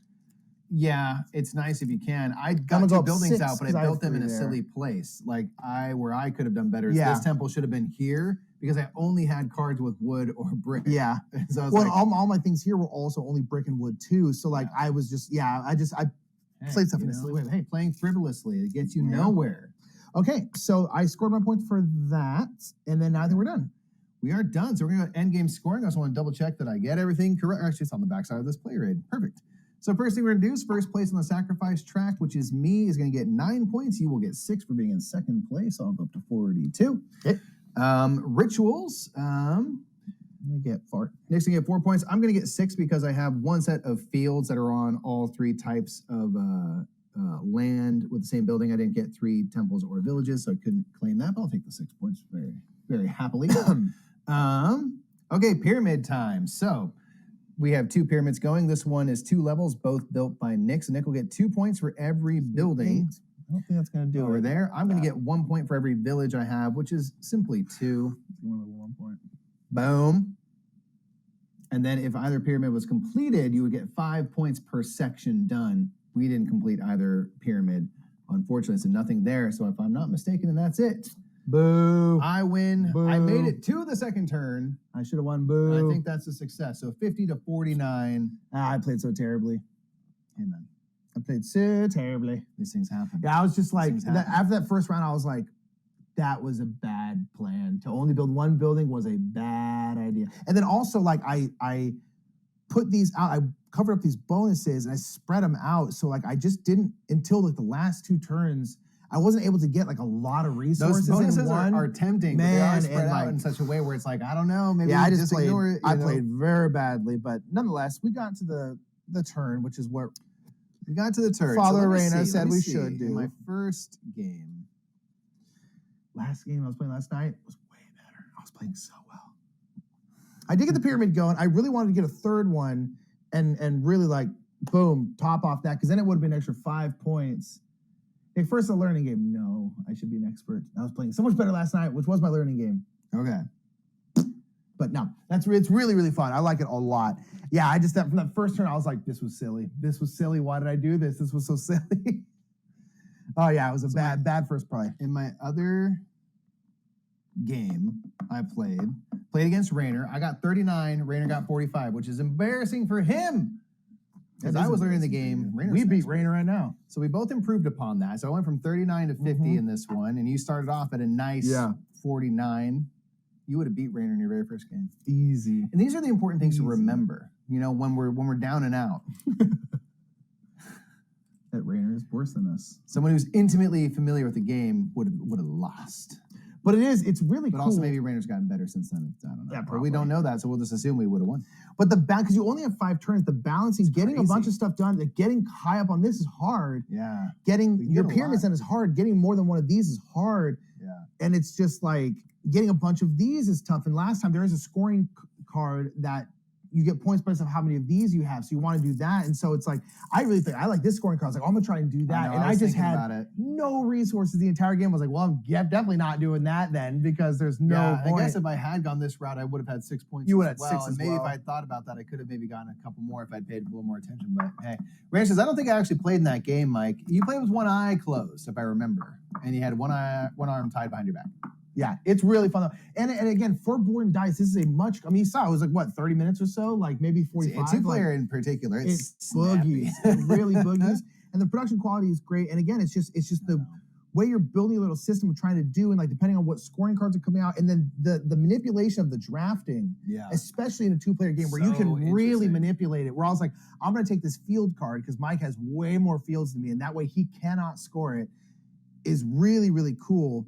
Yeah, it's nice if you can. I got 2 buildings out, but I built them in a silly place. Like where I could have done better. Yeah. This temple should have been here because I only had cards with wood or brick. Yeah. So I was all my things here were also only brick and wood too. So like I was just I played stuff in a silly way. Hey, playing frivolously, it gets you nowhere. Okay, so I scored my points for that, and then now I think we're done. We are done. So we're going to go end game scoring. I just want to double check that I get everything correct. Actually, it's on the backside of this player aid. Perfect. So first thing we're going to do is first place on the sacrifice track, which is me, is going to get 9 points. You will get 6 for being in second place. I'll go up to 42. Okay. Rituals. Nick's going to get 4 points. I'm going to get 6 because I have one set of fields that are on all 3 types of land with the same building. I didn't get 3 temples or villages, so I couldn't claim that, but I'll take the 6 points very, very happily. Okay, pyramid time. So we have 2 pyramids going. This one is 2 levels, both built by Nick. So Nick will get 2 points for every building. I don't think that's going to do over there. I'm going to get 1 point for every village I have, which is simply 2. 1 point. Boom. And then if either pyramid was completed, you would get 5 points per section done. We didn't complete either pyramid, unfortunately, so nothing there. So if I'm not mistaken, then that's it. Boo. I win. Boo. I made it to the second turn. I should have won. Boo. I think that's a success. So 50 to 49. I played so terribly. Amen. I played so terribly. These things happen. Yeah, I was just like, after that first round, I was like, that was a bad plan. To only build 1 building was a bad idea. And then also, like, I put these out. I covered up these bonuses and I spread them out. So like I just didn't until like the last 2 turns. I wasn't able to get like a lot of resources. Those bonuses in one. are tempting, man, but they are spread out in such a way where it's like I don't know. Maybe I just played. Ignore it, I played very badly, but nonetheless, we got to the turn, which is where we got to the turn. Father Arena said we should do. In my first game, last game I was playing last night was way better. I was playing so well. I did get the pyramid going. I really wanted to get a third one and really like boom top off that because then it would have been an extra 5 points. Hey, first a learning game. No, I should be an expert. I was playing so much better last night, which was my learning game. Okay. But no, it's really, really fun. I like it a lot. Yeah, I just, from that first turn, I was like, this was silly. This was silly. Why did I do this? This was so silly. Oh, yeah, it was a bad first play. In my other game I played against Rainer. I got 39. Rainer got 45, which is embarrassing for him. As I was learning the game, we beat Rainer right now. So we both improved upon that. So I went from 39 to 50 in this one, and you started off at a nice 49. You would have beat Rainer in your very first game. Easy. And these are the important things to remember, you know, when we're down and out. That Rainer is worse than us. Someone who's intimately familiar with the game would have lost. But it's really cool. But also maybe Rainer's gotten better since then. I don't know. Yeah, but we don't know that, so we'll just assume we would have won. But because you only have 5 turns, the balancing, getting a bunch of stuff done, getting high up on this is hard. Yeah. Getting your pyramids done is hard. Getting more than one of these is hard. Yeah. And it's just like getting a bunch of these is tough. And last time there is a scoring card that you get points based on how many of these you have. So you want to do that. And so it's like, I really think I like this scoring card. I was like, I'm going to try and do that. And I just had no resources the entire game. I was like, well, I'm definitely not doing that then because there's no point. I guess if I had gone this route, I would have had 6 points. You would have had 6 and as maybe well. if I had thought about that, I could have maybe gotten a couple more if I'd paid a little more attention. But hey, Rainer says, I don't think I actually played in that game, Mike. You played with one eye closed, if I remember. And you had one arm tied behind your back. Yeah, it's really fun though. And again, for Board&Dice, this is a much, I mean, you saw it was like what, 30 minutes or so, like maybe 45. It's two-player in particular. It's boogies. It really boogies. And the production quality is great. And again, it's just way you're building a little system of trying to do, and like depending on what scoring cards are coming out, and then the manipulation of the drafting, especially in a 2-player game where you can really manipulate it. Where I was like, I'm going to take this field card because Mike has way more fields than me, and that way he cannot score it. Is really, really cool.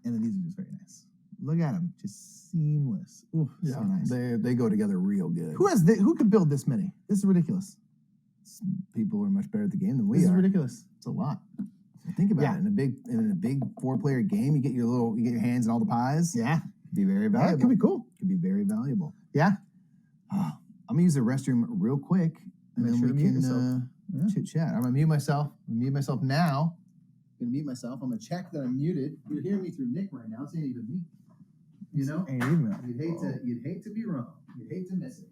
And then these are just very nice. Look at them, just seamless. Ooh, so nice. They go together real good. Who could build this many? This is ridiculous. People are much better at the game than we are. This is ridiculous. It's a lot. Think about it. In a big 4-player game, you get your hands in all the pies. Yeah, be very valuable. Yeah, it could be cool. Could be very valuable. Yeah. I'm gonna use the restroom real quick, and then we can chit chat. I'm gonna mute myself. I'm gonna mute myself now. I'm gonna mute myself. I'm gonna check that I'm muted. You're hearing me through Nick right now. It's ain't even me. You know, you'd hate to be wrong. You'd hate to miss it.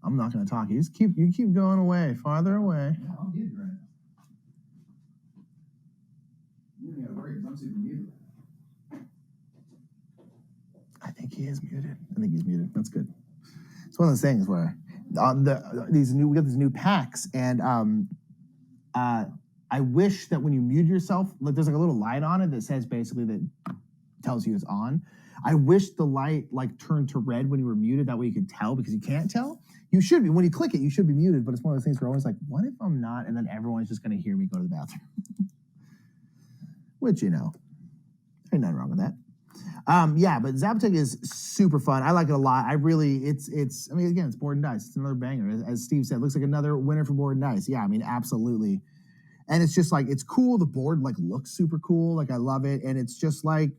I'm not gonna talk. You keep going away, farther away. Yeah, I'm muted right now. You don't gotta worry, 'cause I'm super muted. I think he is muted. I think he's muted. That's good. It's one of those things where we got these new packs, and I wish that when you mute yourself, like there's like a little light on it that says basically that tells you it's on. I wish the light like turned to red when you were muted. That way you could tell, because you can't tell. You should be, when you click it, you should be muted, but it's one of those things where always like, what if I'm not? And then everyone's just going to hear me go to the bathroom. Which, you know, ain't nothing wrong with that. Yeah, but Zapotec is super fun. I like it a lot. I mean, again, it's Board&Dice. It's another banger. As Steve said, looks like another winner for Board&Dice. Yeah, I mean, absolutely. And it's just like, it's cool. The board like looks super cool. Like I love it. And it's just like,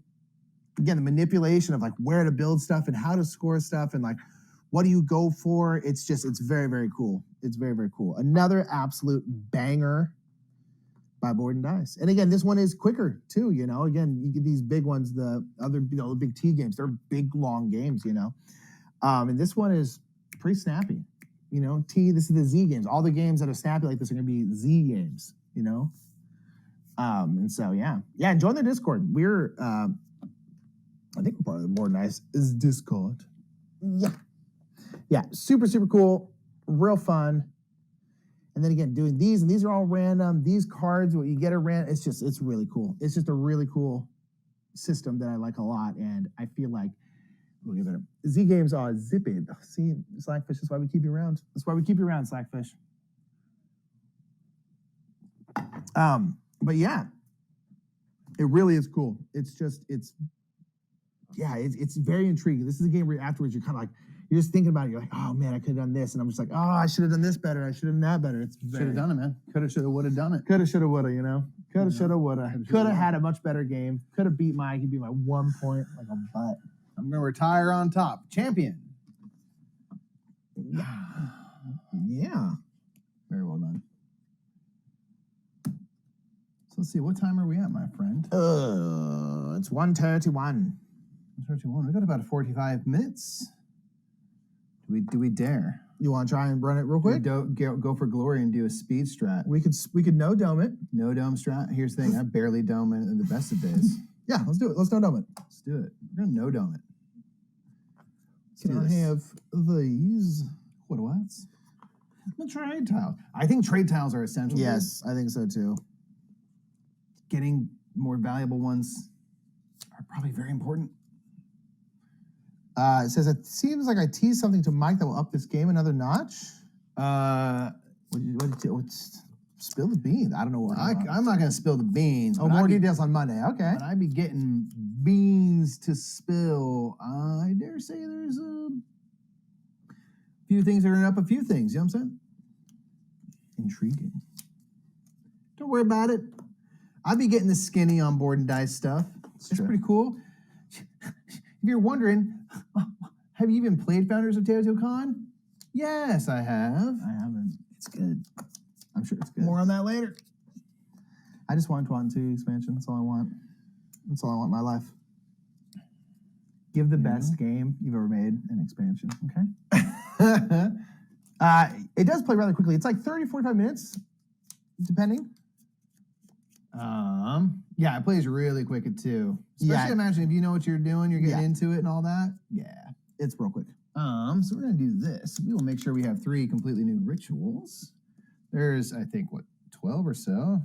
again, the manipulation of like where to build stuff and how to score stuff and like, what do you go for? It's very, very cool. It's very, very cool. Another absolute banger by Board&Dice. And again, this one is quicker too, you know. Again, you get these big ones, the other, the big T games, they're big, long games, you know. And this one is pretty snappy. You know, this is the Z games. All the games that are snappy like this are going to be Z games, you know. And so, yeah, join the Discord. We're, I think we're part of the Board&Dice is Discord. Yeah, super, super cool, real fun. And then again, doing these, and these are all random. These cards, what you get it's really cool. It's just a really cool system that I like a lot, and I feel like, look at that. Z games are zipping. See, Slackfish, that's why we keep you around. That's why we keep you around, Slackfish. But yeah, it really is cool. It's very intriguing. This is a game where afterwards you're kind of like, you're just thinking about it. You're like, oh man, I could have done this. And I'm just like, oh, I should have done this better. I should have done that better. Should have done it, man. Could have, should have, would have done it. Could have, should have, would have, you know? Could have, should have, would have. Could have had a much better game. Could have beat Mike. He'd be my 1 point like a butt. I'm going to retire on top. Champion. Yeah. Very well done. So let's see. What time are we at, my friend? It's 1:31. 1:31. We got about 45 minutes. Do we dare? You want to try and run it real quick? Go for glory and do a speed strat. We could no dome it. No dome strat. Here's the thing. I barely dome it in the best of days. Yeah, let's do it. Let's no dome it. Let's do it. We're gonna no dome it. Can I have these? What's the trade tile? I think trade tiles are essential. Yes, I think so too. Getting more valuable ones are probably very important. It says, it seems like I teased something to Mike that will up this game another notch. Spill the beans. I don't know what. I'm not going to spill the beans. Oh, more details on Monday. Okay. But I be getting beans to spill. I dare say there's a few things that are up a few things. You know what I'm saying? Intriguing. Don't worry about it. I be getting the skinny on Board&Dice stuff. It's pretty cool. If you're wondering, have you even played Founders of Teotihuacan? Yes, I have. I haven't. It's good. I'm sure it's good. More on that later. I just want 2 expansion. That's all I want. That's all I want in my life. Give the best game you've ever made an expansion, okay? It does play rather quickly. It's like 30, 45 minutes, depending. Yeah, it plays really quick at 2. Especially imagine if you know what you're doing, you're getting into it and all that. Yeah, it's real quick. So we're gonna do this. We will make sure we have 3 completely new rituals. There's, I think, 12 or so?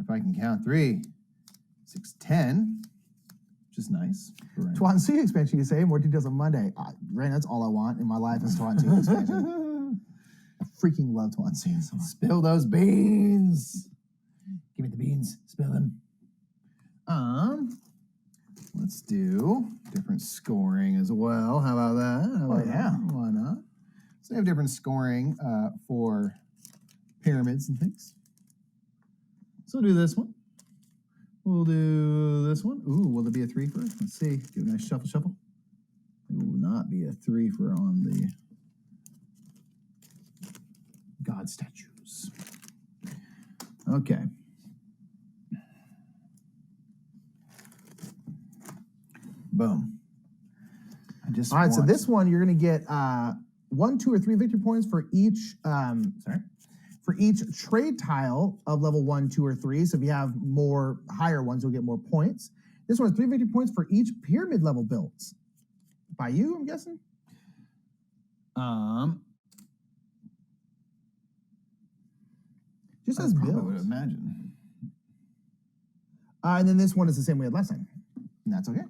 Or if I can count 3, 6, 10, which is nice. Tuan C expansion, you say? More details on Monday. Rain, that's all I want in my life is Tuan C expansion. I freaking love Tuan C. So spill those beans. Give me the beans. Spill them. Let's do different scoring as well. How about that? Yeah. Why not? So we have different scoring for pyramids and things. So we'll do this one. We'll do this one. Ooh, will it be a 3 for? Let's see. Do a nice shuffle, shuffle. It will not be a 3 for on the God statues. Okay. Boom. All right, so this one you're going to get 1, 2, or 3 victory points for each. For each trade tile of level 1, 2, or 3. So if you have more higher ones, you'll get more points. This one has 3 victory points for each pyramid level built. By you, I'm guessing. Just as built. I would imagine. And then this one is the same way as last time. And that's okay.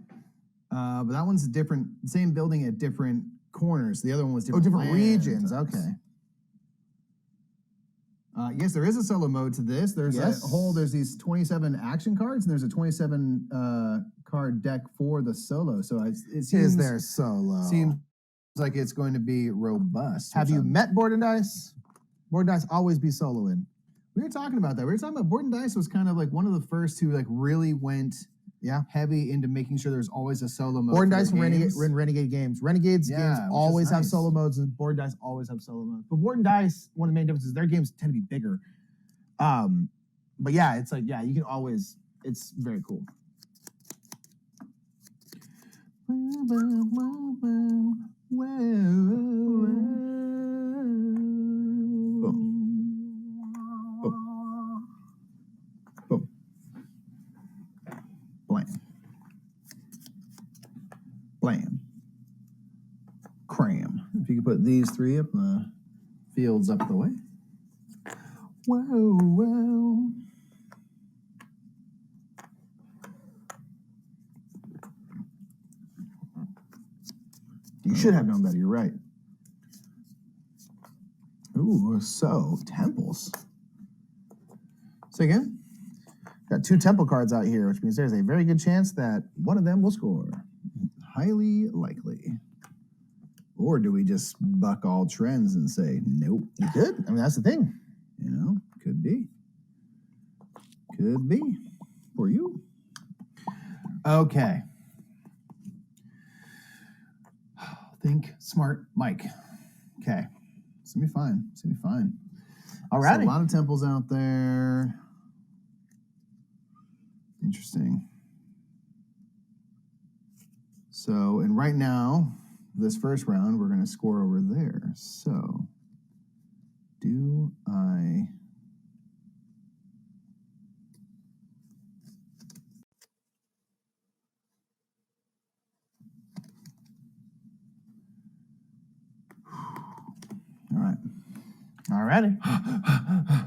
But that one's different. Same building at different corners. The other one was different. Oh, different regions. Okay. Yes, there is a solo mode to this. There's there's these 27 action cards, and there's a 27 card deck for the solo. So it seems is there solo? Seems like it's going to be robust. Have you met Board&Dice? Board&Dice always be soloing. We were talking about that. We were talking about Board&Dice was kind of like one of the first who like really went heavy into making sure there's always a solo mode. Board&Dice and Renegade games. Renegade's games always have nice. solo modes, and Board&Dice always have solo modes. But Board&Dice, one of the main differences is their games tend to be bigger. But yeah, it's like, you can always, it's very cool. Blam. Cram. If you could put these 3 up in the fields up the way. Whoa. You should have known better. You're right. Ooh, so temples. Say again? Got 2 temple cards out here, which means there's a very good chance that one of them will score. Highly likely. Or do we just buck all trends and say, nope? You could. I mean, that's the thing. You know, could be. Could be. For you. Okay. Think smart, Mike. Okay. It's going to be fine. It's going to be fine. All right. So a lot of temples out there. Interesting. So, and right now, this first round, we're going to score over there. So, do I... All righty.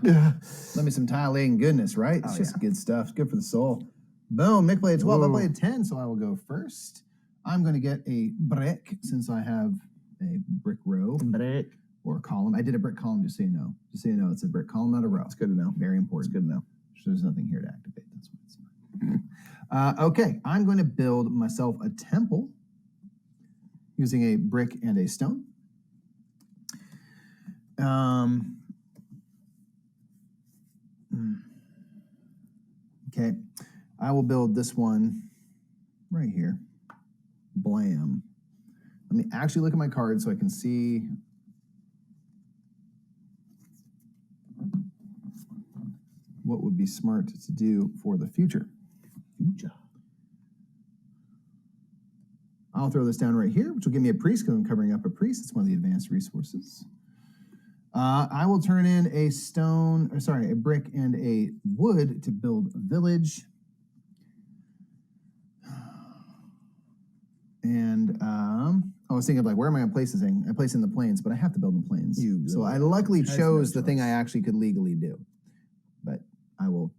Let me some tile laying goodness, right? It's just good stuff. Good for the soul. Boom. Nick played 12. I played 10, so I will go first. I'm going to get a brick since I have a brick row. Brick. Or column. I did a brick column, just so you know. Just so you know, it's a brick column, not a row. It's good to know. Very important. It's good to know. So there's nothing here to activate. That's why it's not. Okay. I'm going to build myself a temple using a brick and a stone. Okay, I will build this one right here. Blam. Let me actually look at my card so I can see what would be smart to do for the future. I'll throw this down right here, which will give me a priest because I'm covering up a priest. It's one of the advanced resources. I will turn in a a brick and a wood to build a village. And I was thinking, like, where am I going to place this thing? I place it in the plains, but I have to build in the plains. So I luckily chose the thing I actually could legally do. But I will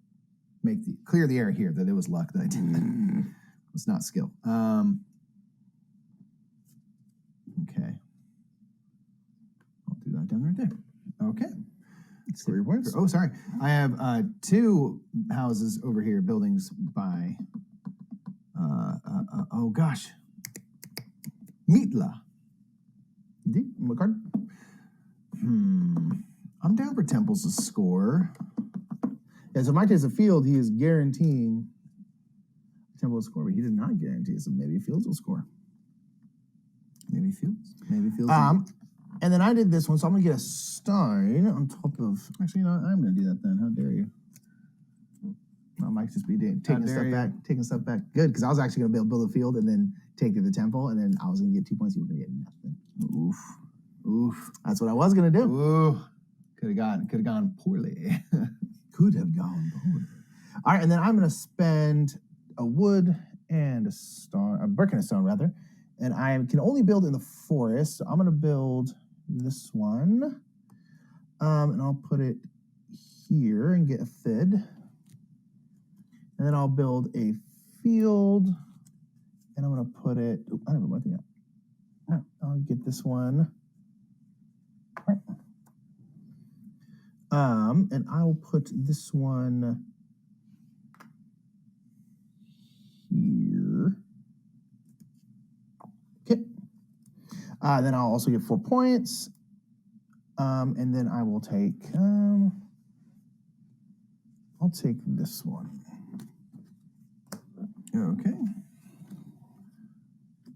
clear the air here that it was luck that I did that. It's not skill. Okay. I'll do that down right there. Okay. Score your points. Oh, sorry. I have 2 houses over here, buildings by, oh gosh. Mitla. What card? I'm down for Temples to score. Yeah, so Mike takes a field, he is guaranteeing Temple will score, but he does not guarantee, so maybe Fields will score. Maybe Fields. Maybe Fields. And then I did this one, so I'm going to get a stone on top of... Actually, you know what? I'm going to do that then. How dare you? I might just be taking a step back. Good, because I was actually going to build a field and then take to the temple, and then I was going to get 2 points. You were going to get nothing. Oof. That's what I was going to do. Ooh. Could have gone poorly. Could have gone poorly. All right, and then I'm going to spend a wood and a brick and a stone, rather. And I can only build in the forest, so I'm going to build this one. And I'll put it here and get a fid. And then I'll build a field. And I'm going to put it... Oh, I don't know what the... No, I'll get this one. And I will put this one here. Okay. Then I'll also get 4 points. And then I will take... I'll take this one. Okay.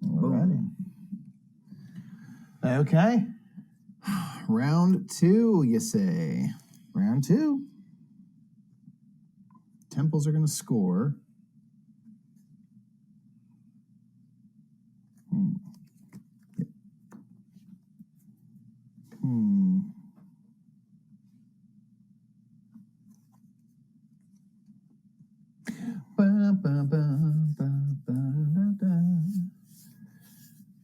Alrighty. Okay. Round 2, you say. Round 2. Temples are going to score.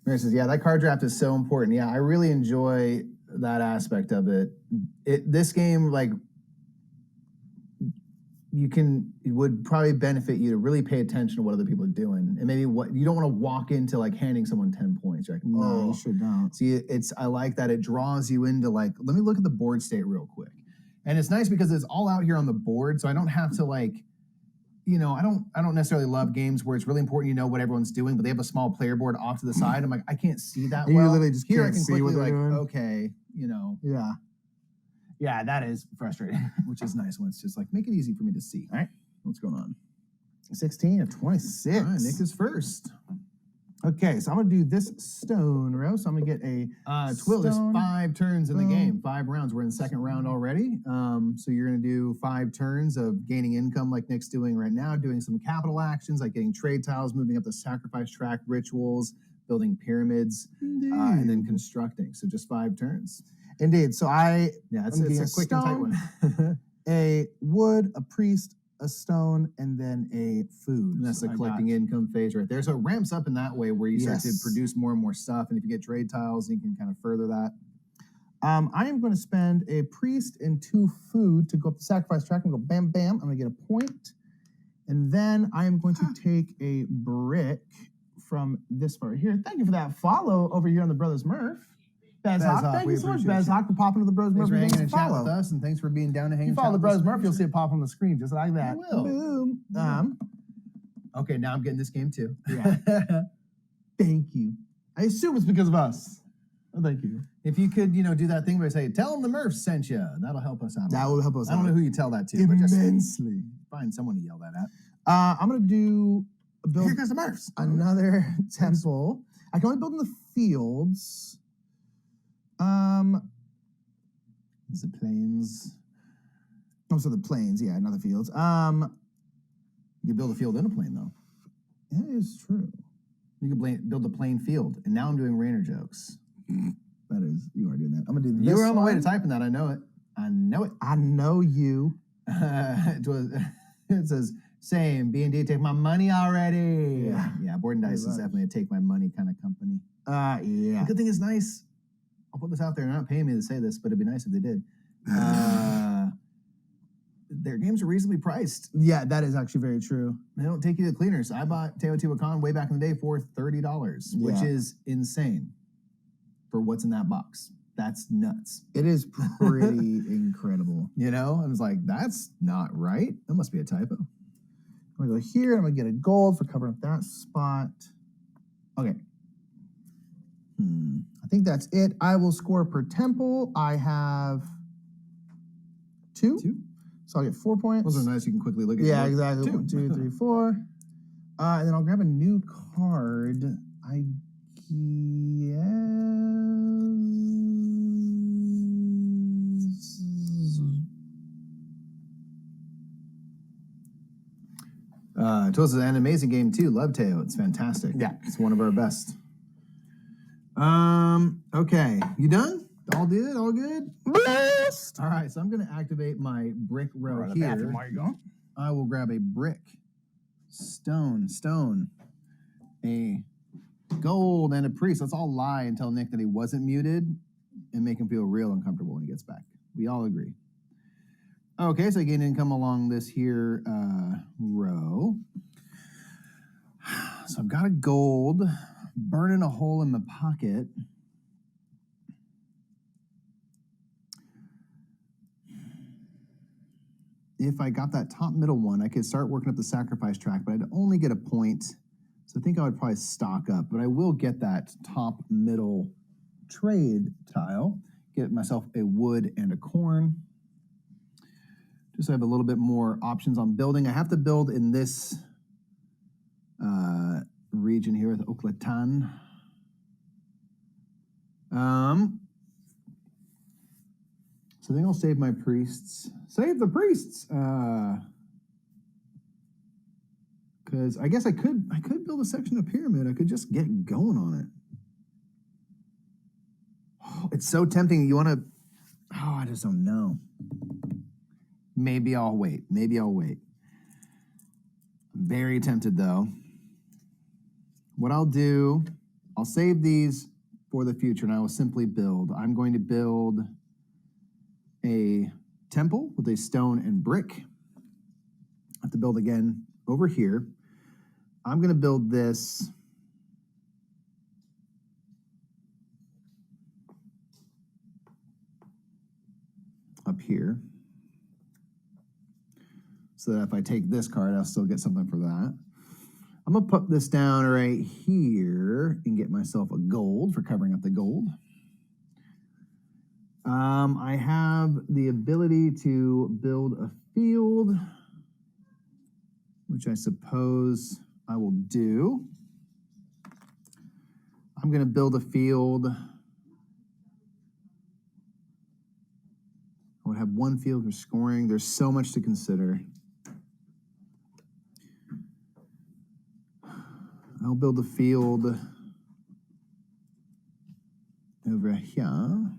Mary says, yeah, that card draft is so important. Yeah, I really enjoy that aspect of it. This game, like, it would probably benefit you to really pay attention to what other people are doing. And maybe what you don't want to walk into like handing someone 10 points. You're like, No, you should not. See, I like that it draws you into like, let me look at the board state real quick. And it's nice because it's all out here on the board, so I don't have to like, you know, I don't necessarily love games where it's really important you know what everyone's doing, but they have a small player board off to the side. I'm like, I can't see that well. You literally just here can't I can see quickly what they're like, doing. okay, you know. Yeah. Yeah, that is frustrating. Which is nice when it's just like, make it easy for me to see. All right. What's going on? 16 or 26. All right, Nick is first. Okay, so I'm going to do this stone row. So I'm going to get a Twill, there's 5 turns in the game, 5 rounds. We're in the second round already. So you're going to do 5 turns of gaining income like Nick's doing right now, doing some capital actions like getting trade tiles, moving up the sacrifice track, rituals, building pyramids, and then constructing. So just 5 turns. Indeed. So it's a quick and tight one. A wood, a priest, a stone, and then a food. And that's the collecting income phase right there. So it ramps up in that way where you start to produce more and more stuff. And if you get trade tiles, you can kind of further that. I am going to spend a priest and 2 food to go up the sacrifice track and go bam, bam. I'm going to get a point. And then I am going to take a brick from this part right here. Thank you for that follow over here on the Brothers Murph. Bezhawk, thank you so much, Bezhawk, for popping to the Bros Murph. Thanks for hanging and chat with us, and thanks for being down to hang and chat. If you follow the Bros Murph, you'll see it pop on the screen just like that. I will. Boom. Okay, now I'm getting this game too. Yeah. Thank you. I assume it's because of us. Oh, thank you. If you could, do that thing where you say, tell them the Murphs sent you. That'll help us out. That will help us out. I don't know who you tell that to. Immensely. But find someone to yell that at. I'm going to build Here comes the Murphs. Another temple. I can only build in the fields. Is it plains? Oh, so the plains, yeah, not the fields. You build a field in a plain, though. That is true. You could build a plain field, and now I'm doing Rainer jokes. That is, you are doing that. I'm gonna do this. You were on the way to typing that. I know it. I know it. I know you. It says, same, B&D, take my money already. Yeah, Board&Dice is definitely a take my money kind of company. Yeah. The good thing is nice. I'll put this out there. They're not paying me to say this, but it'd be nice if they did. their games are reasonably priced. Yeah, that is actually very true. They don't take you to cleaners. I bought Teotihuacan way back in the day for $30, which is insane for what's in that box. That's nuts. It is pretty incredible. You know, I was like, that's not right. That must be a typo. I'm going to go here. I'm going to get a gold for covering up that spot. Okay. I think that's it. I will score per temple. I have 2. So I'll get 4 points. Those are nice. You can quickly look at Yeah, exactly. 1, 2, 3, 4. And then I'll grab a new card. I guess. Toast is an amazing game too. Love Teo. It's fantastic. Yeah. It's one of our best. Okay. You done? All good? All good? Blessed. All right. So I'm going to activate my brick row here. Where you going? I will grab a brick, stone, a gold, and a priest. Let's all lie and tell Nick that he wasn't muted and make him feel real uncomfortable when he gets back. We all agree. Okay, so I gain income along this here row. So I've got a gold, burning a hole in my pocket. If I got that top middle one, I could start working up the sacrifice track, but I'd only get a point. So I think I would probably stock up, but I will get that top middle trade tile, get myself a wood and a corn. Just so I have a little bit more options on building. I have to build in this region here with Oklatan. So I think I'll save my priests. Save the priests! Because I guess I could build a section of pyramid. I could just get going on it. Oh, it's so tempting. You want to... Oh, I just don't know. Maybe I'll wait. I'm very tempted, though. What I'll do, I'll save these for the future, and I will simply build. I'm going to build a temple with a stone and brick. I have to build again over here. I'm going to build this up here, so that if I take this card, I'll still get something for that. I'm going to put this down right here and get myself a gold for covering up the gold. I have the ability to build a field, which I suppose I will do. I'm going to build a field. I would have one field for scoring. There's so much to consider. I'll build a field over here.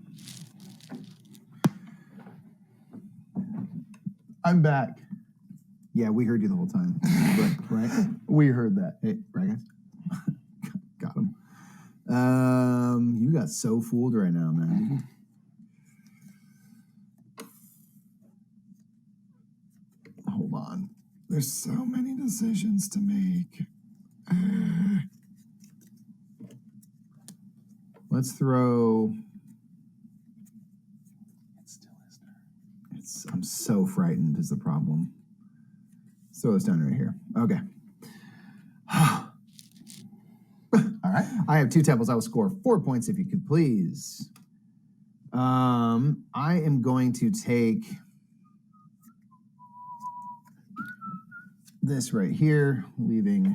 I'm back. Yeah, we heard you the whole time. Right? We heard that. Hey, right, guys? Got him. You got so fooled right now, man. Hold on. There's so many decisions to make. Let's throw... It still is there. I'm so frightened is the problem. Let's throw this down right here. Okay. All right. I have 2 temples. I will score 4 points if you could please. I am going to take this right here, leaving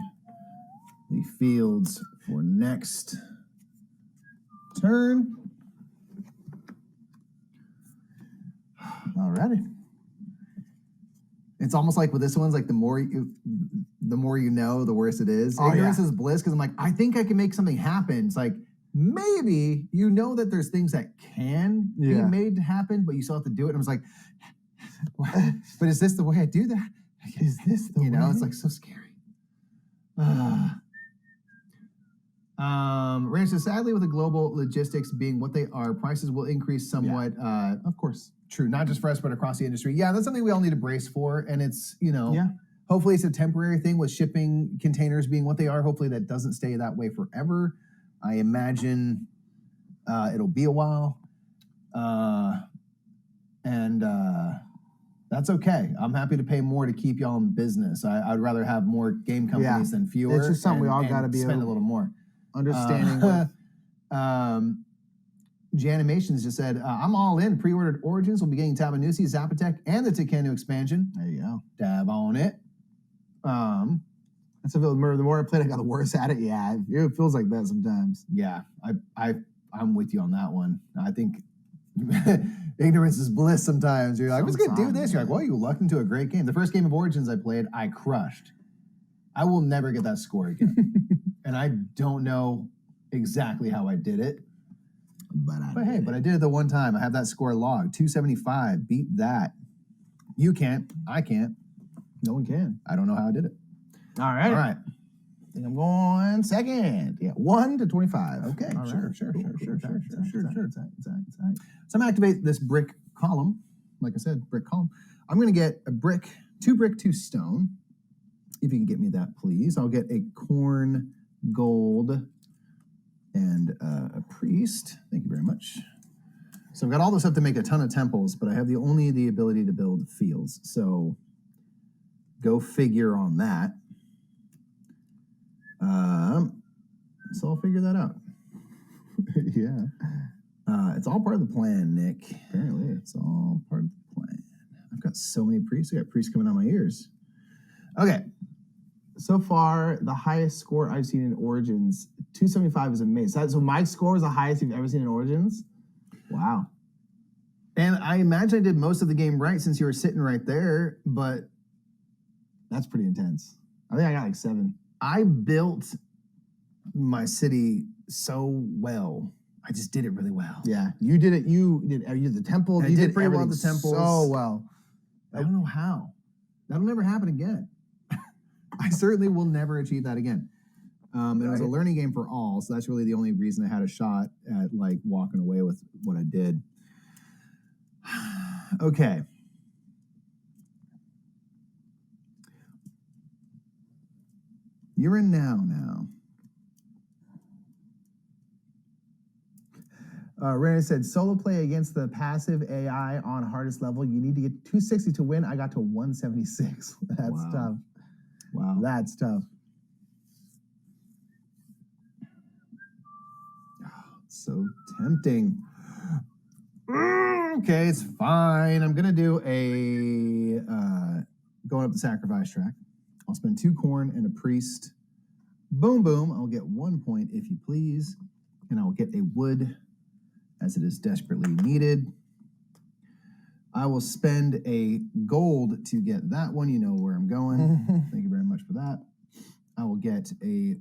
the fields for next turn. Alrighty. It's almost like with this one's like the more you know, the worse it is. Oh, Ignorance is bliss, because I'm like, I think I can make something happen. It's like, maybe you know that there's things that can be made to happen, but you still have to do it. And I was like, but is this the way I do that? Is this the way? It's like so scary. Ranch says, sadly, with the global logistics being what they are, prices will increase somewhat. Of course. true. Not just for us, but across the industry. Yeah, that's something we all need to brace for. And it's, Yeah. hopefully it's a temporary thing with shipping containers being what they are. Hopefully that doesn't stay that way forever. I imagine it'll be a while. And that's okay. I'm happy to pay more to keep y'all in business. I'd rather have more game companies than fewer. It's just something we all got to be spend a little more. Understanding with. Janimations just said, I'm all in. Pre-ordered Origins. We'll be getting Tabanusi, Zapotec, and the Tekenu expansion. There you go. Dab on it. That's a the more I played, I got worse at it. Yeah, it feels like that sometimes. Yeah, I'm with you on that one. I think ignorance is bliss sometimes. You're like, I was going to do this. You're like, well, you lucked into a great game. The first game of Origins I played, I crushed. I will never get that score again. And I don't know exactly how I did it. But I did it the one time. I have that score logged. 275. Beat that. You can't. I can't. No one can. I don't know how I did it. All right. All right. I think I'm going second. Yeah, 1 to 25. Okay. All Sure. right. So Sure. I'm going to activate this brick column. Like I said, brick column. I'm going to get a brick, 2 brick, 2 stone. If you can get me that, please. I'll get a corn, gold, and a priest. Thank you very much. So I've got all this stuff to make a ton of temples, but I have only the ability to build fields. So go figure on that. So I'll figure that out. Yeah. It's all part of the plan, Nick. Apparently, it's all part of the plan. I've got so many priests. I got priests coming out my ears. Okay. So far, the highest score I've seen in Origins, 275 is amazing. So my score is the highest you've ever seen in Origins? Wow. And I imagine I did most of the game right since you were sitting right there, but that's pretty intense. I think I got like 7. I built my city so well. I just did it really well. Yeah, you did it. You did the temple. You did pretty well at the temples. So well. I don't know how. That'll never happen again. I certainly will never achieve that again. It was a learning game for all, so that's really the only reason I had a shot at like walking away with what I did. Okay. You're in now. Renner said, solo play against the passive AI on hardest level. You need to get 260 to win. I got to 176. That's tough. Wow. That's tough. Oh, it's so tempting. Okay, it's fine. I'm going to do a going up the sacrifice track. I'll spend 2 corn and a priest. Boom, boom. I'll get 1 point, if you please. And I will get a wood as it is desperately needed. I will spend a gold to get that one. You know where I'm going. Thank you very much for that. I will get a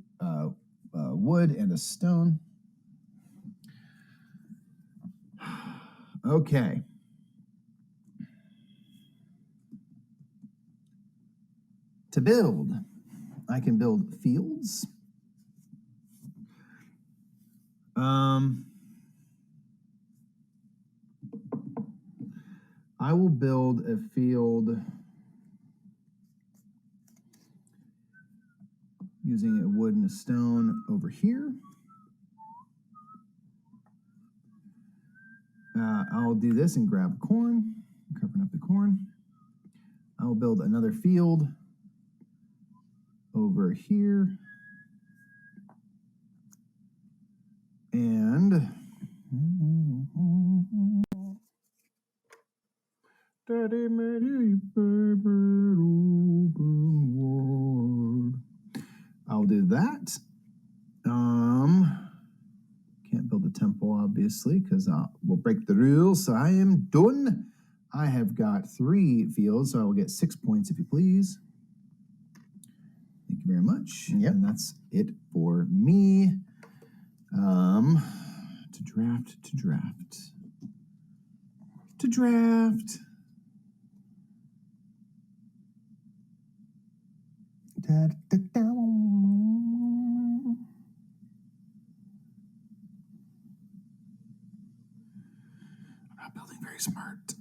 wood and a stone. Okay. To build, I can build fields. I will build a field using a wood and a stone over here. I'll do this and grab corn, covering up the corn. I'll build another field over here. And Daddy made a favorite open world. I'll do that. Can't build a temple, obviously, because we'll break the rules. So I am done. I have got 3 fields, so I will get 6 points, if you please. Thank you very much. Yep. And that's it for me. To draft. I'm not building very smart.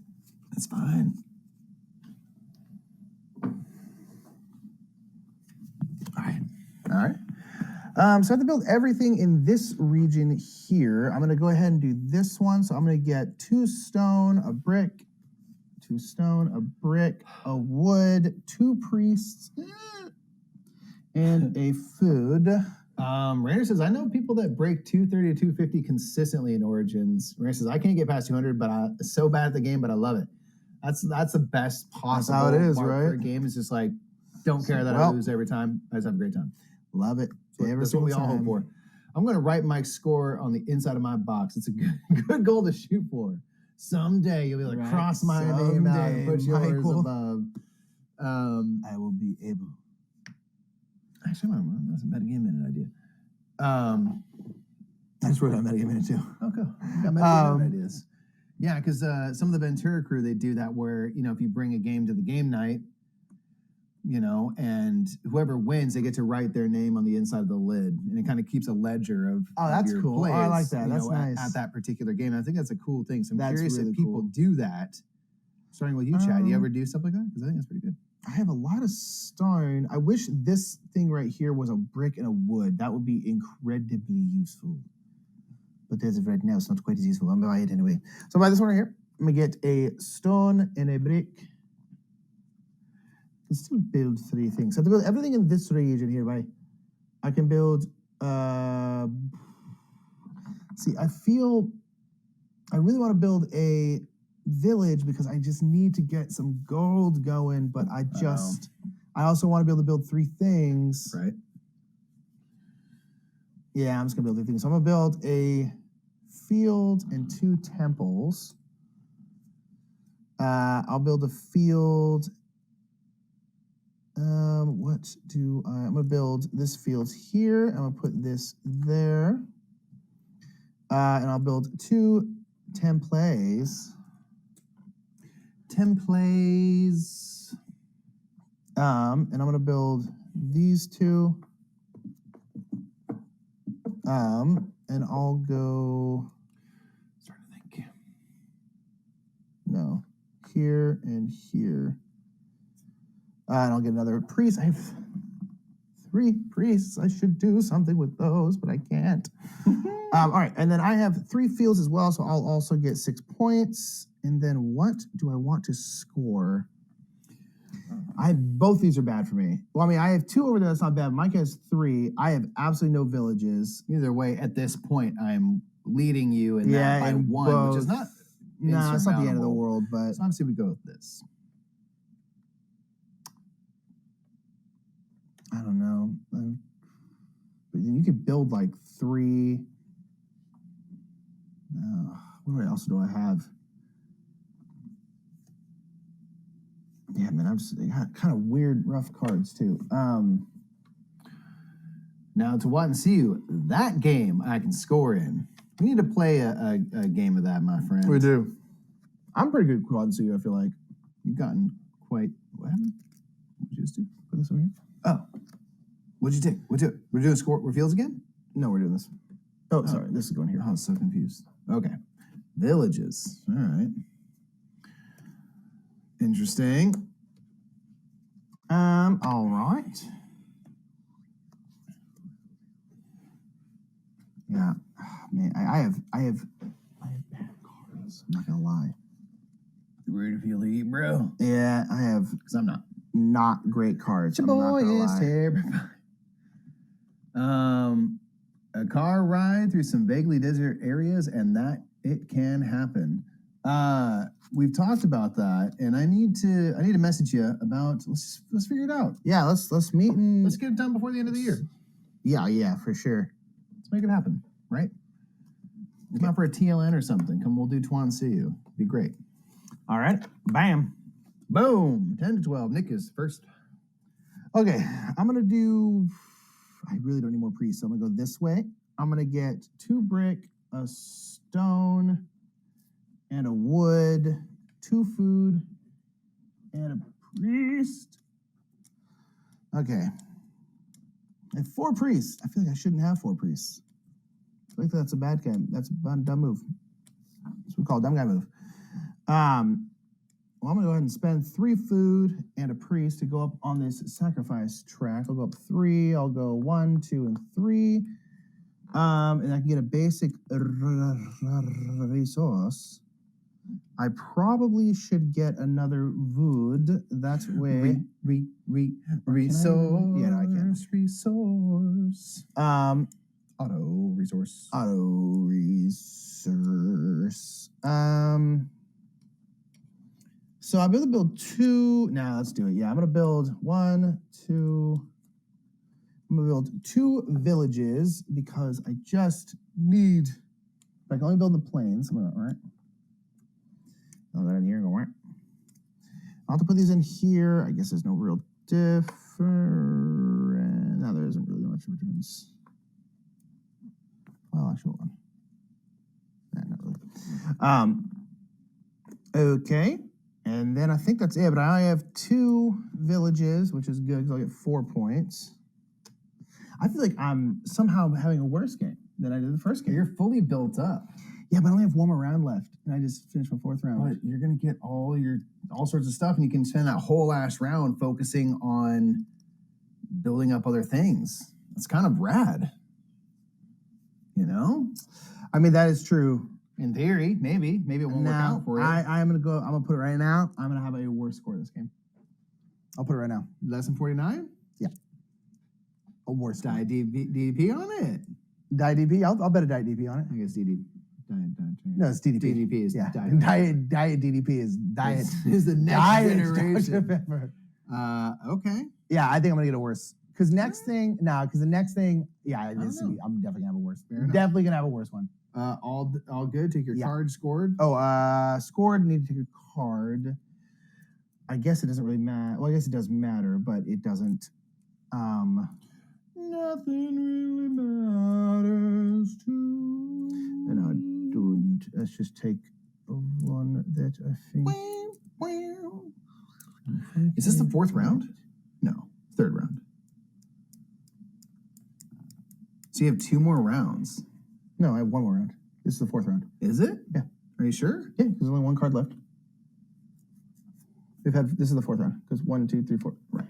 That's fine. All right. So I have to build everything in this region here. I'm going to go ahead and do this one. So I'm going to get 2 stone, a brick, 2 stone, a brick, a wood, 2 priests, and a food. Rainer says, I know people that break 230 to 250 consistently in Origins. Rainer says, I can't get past 200, but I'm so bad at the game, but I love it. That's the best possible That's how it is, mark right? for a game. It's just like, don't care that I lose every time. I just have a great time. Love it. That's what we all hope for. I'm going to write my score on the inside of my box. It's a good goal to shoot for. Someday you'll be like, cross my name out and put yours above. I will be able. Actually, that's a metagame minute idea. I just wrote down metagame minute too. Oh, cool. Got metagame minute ideas. Yeah, because some of the Ventura crew, they do that where, if you bring a game to the game night, and whoever wins, they get to write their name on the inside of the lid, and it kind of keeps a ledger of that's your cool. plays, I like that. That's nice. At that particular game. I think that's a cool thing. So I'm That's curious really if people do that. Starting with you, Chad. Do you ever do stuff like that? Because I think that's pretty good. I have a lot of stone. I wish this thing right here was a brick and a wood. That would be incredibly useful. But as of right now, it's not quite as useful. I'm going to buy it anyway. So I'll buy this one right here. I'm going to get a stone and a brick. I can still build 3 things. So I have to build everything in this region here. I can build... see, I really want to build a village because I just need to get some gold going, but I also want to be able to build 3 things. Right. Yeah, I'm just going to build 3 things. So I'm going to build a field and 2 temples. I'll build a field... I'm going to build this field here. I'm going to put this there. And I'll build 2 templates. And I'm going to build these 2. And I'll go... Starting to think. No. Here and here. And I'll get another priest. I have 3 priests. I should do something with those, but I can't. All right, and then I have 3 fields as well, so I'll also get 6 points. And then what do I want to score? Both these are bad for me. Well, I mean, I have 2 over there. That's not bad. Mike has 3. I have absolutely no villages. Either way, at this point, I'm leading you in that by 1, both. which is not... No, it's not the end of the world, but... So obviously we go with this. I don't know. But you could build like 3. What else do I have? Yeah, man, I got kind of weird, rough cards too. Now to what and see you, that game I can score in. We need to play a game of that, my friend. We do. I'm pretty good at quad and see you, I feel like. You've gotten quite... What happened? What did you just do? Put this over here. Oh. What'd you take? We're doing score fields again? No, we're doing this. Oh, sorry. This is going here. I was so confused. Okay. Villages. All right. Interesting. All right. Yeah. Man, I have bad cards. I'm not gonna lie. You ready to feel the heat, bro? Yeah, I have. Because I'm not. Not great cards. Your boy is terrified. A car ride through some vaguely desert areas, and that it can happen. We've talked about that, and I need to message you about. Let's figure it out. Yeah, let's meet and let's get it done before the end of the year. Yeah, for sure. Let's make it happen, right? Come out for a TLN or something. We'll do Twan See You. Be great. All right, bam. Boom! 10 to 12. Nick is first. Okay, I'm going to do... I really don't need more priests, so I'm going to go this way. I'm going to get 2 brick, a stone, and a wood, 2 food, and a priest. Okay. And 4 priests. I feel like I shouldn't have 4 priests. I feel like that's a bad guy. That's a dumb move. That's what we call a dumb guy move. Well, I'm going to go ahead and spend 3 food and a priest to go up on this sacrifice track. I'll go up 3. I'll go 1, 2, and 3. And I can get a basic resource. I probably should get another wood. That's way. Resource. Yeah, no, I can't. Resource. Auto resource. Auto resource. So I'm going to build 2. Now let's do it. Yeah, I'm going to build 1, 2. I'm going to build 2 villages because I just need. I can only build the plains. I'm going to, all right. I'll go in here and go, right. I'll have to put these in here. I guess there's no real difference. No, there isn't really much of a difference. Well, actually, hold on. Not really. Okay. And then I think that's it. But I only have 2 villages, which is good because I'll get 4 points. I feel like I'm somehow having a worse game than I did the first game. You're fully built up. Yeah, but I only have 1 more round left, and I just finished my 4th round. But you're gonna get all sorts of stuff, and you can spend that whole last round focusing on building up other things. It's kind of rad, you know. I mean, that is true. In theory, maybe it won't work out for you. I'm gonna put it right now. I'm gonna have a worse score this game. I'll put it right now. Less than 49. Yeah. A worse Die DDP on it. Die DP. I'll bet a die DP on it. I guess DDP. No, it's DDP. DDP is yeah. diet. Diet DDP is diet. Is the next generation. Okay. Yeah, I think I'm gonna get a worse. Because the next thing, yeah, I'm definitely gonna have a worse. Definitely gonna have a worse one. All good. Take your card scored. Oh, scored. Need to take a card. I guess it doesn't really matter. Well, I guess it does matter, but it doesn't. Nothing really matters to. No, dude. Let's just take one that I think. Is this the 4th round? No, 3rd round. So you have 2 more rounds. No, I have 1 more round. This is the 4th round. Is it? Yeah. Are you sure? Yeah, because there's only 1 card left. This is the 4th round because 1, 2, 3, 4. Right.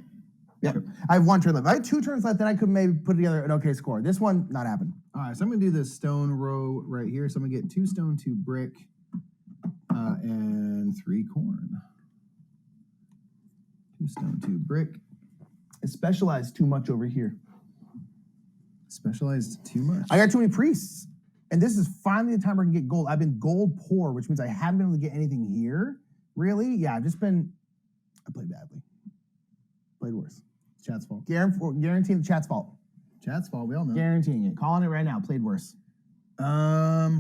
Yeah. Sure. I have 1 turn left. If I had 2 turns left, then I could maybe put together an okay score. This one, not happen. All right, so I'm gonna do this stone row right here. So I'm gonna get 2 stone, 2 brick, and 3 corn. 2 stone, 2 brick. I specialized too much over here. Specialized too much. I got too many priests. And this is finally the time where I can get gold. I've been gold poor, which means I haven't been able to get anything here. Really? Yeah, I played badly. Played worse. Chat's fault. Guaranteeing the chat's fault. Chat's fault, we all know. Guaranteeing it. Calling it right now. Played worse. All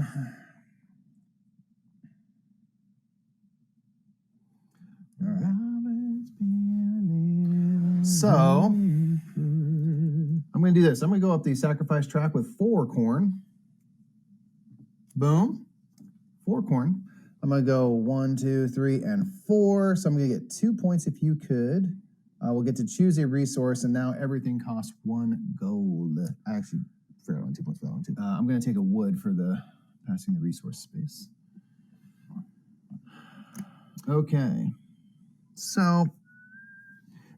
right. So I'm going to do this. I'm going to go up the sacrifice track with 4 corn. Boom. 4 corn. I'm going to go 1, 2, 3, and 4. So I'm going to get 2 points if you could. We'll get to choose a resource, and now everything costs 1 gold. I actually forgot on 2 points for that one, too. I'm going to take a wood for the passing the resource space. Okay. So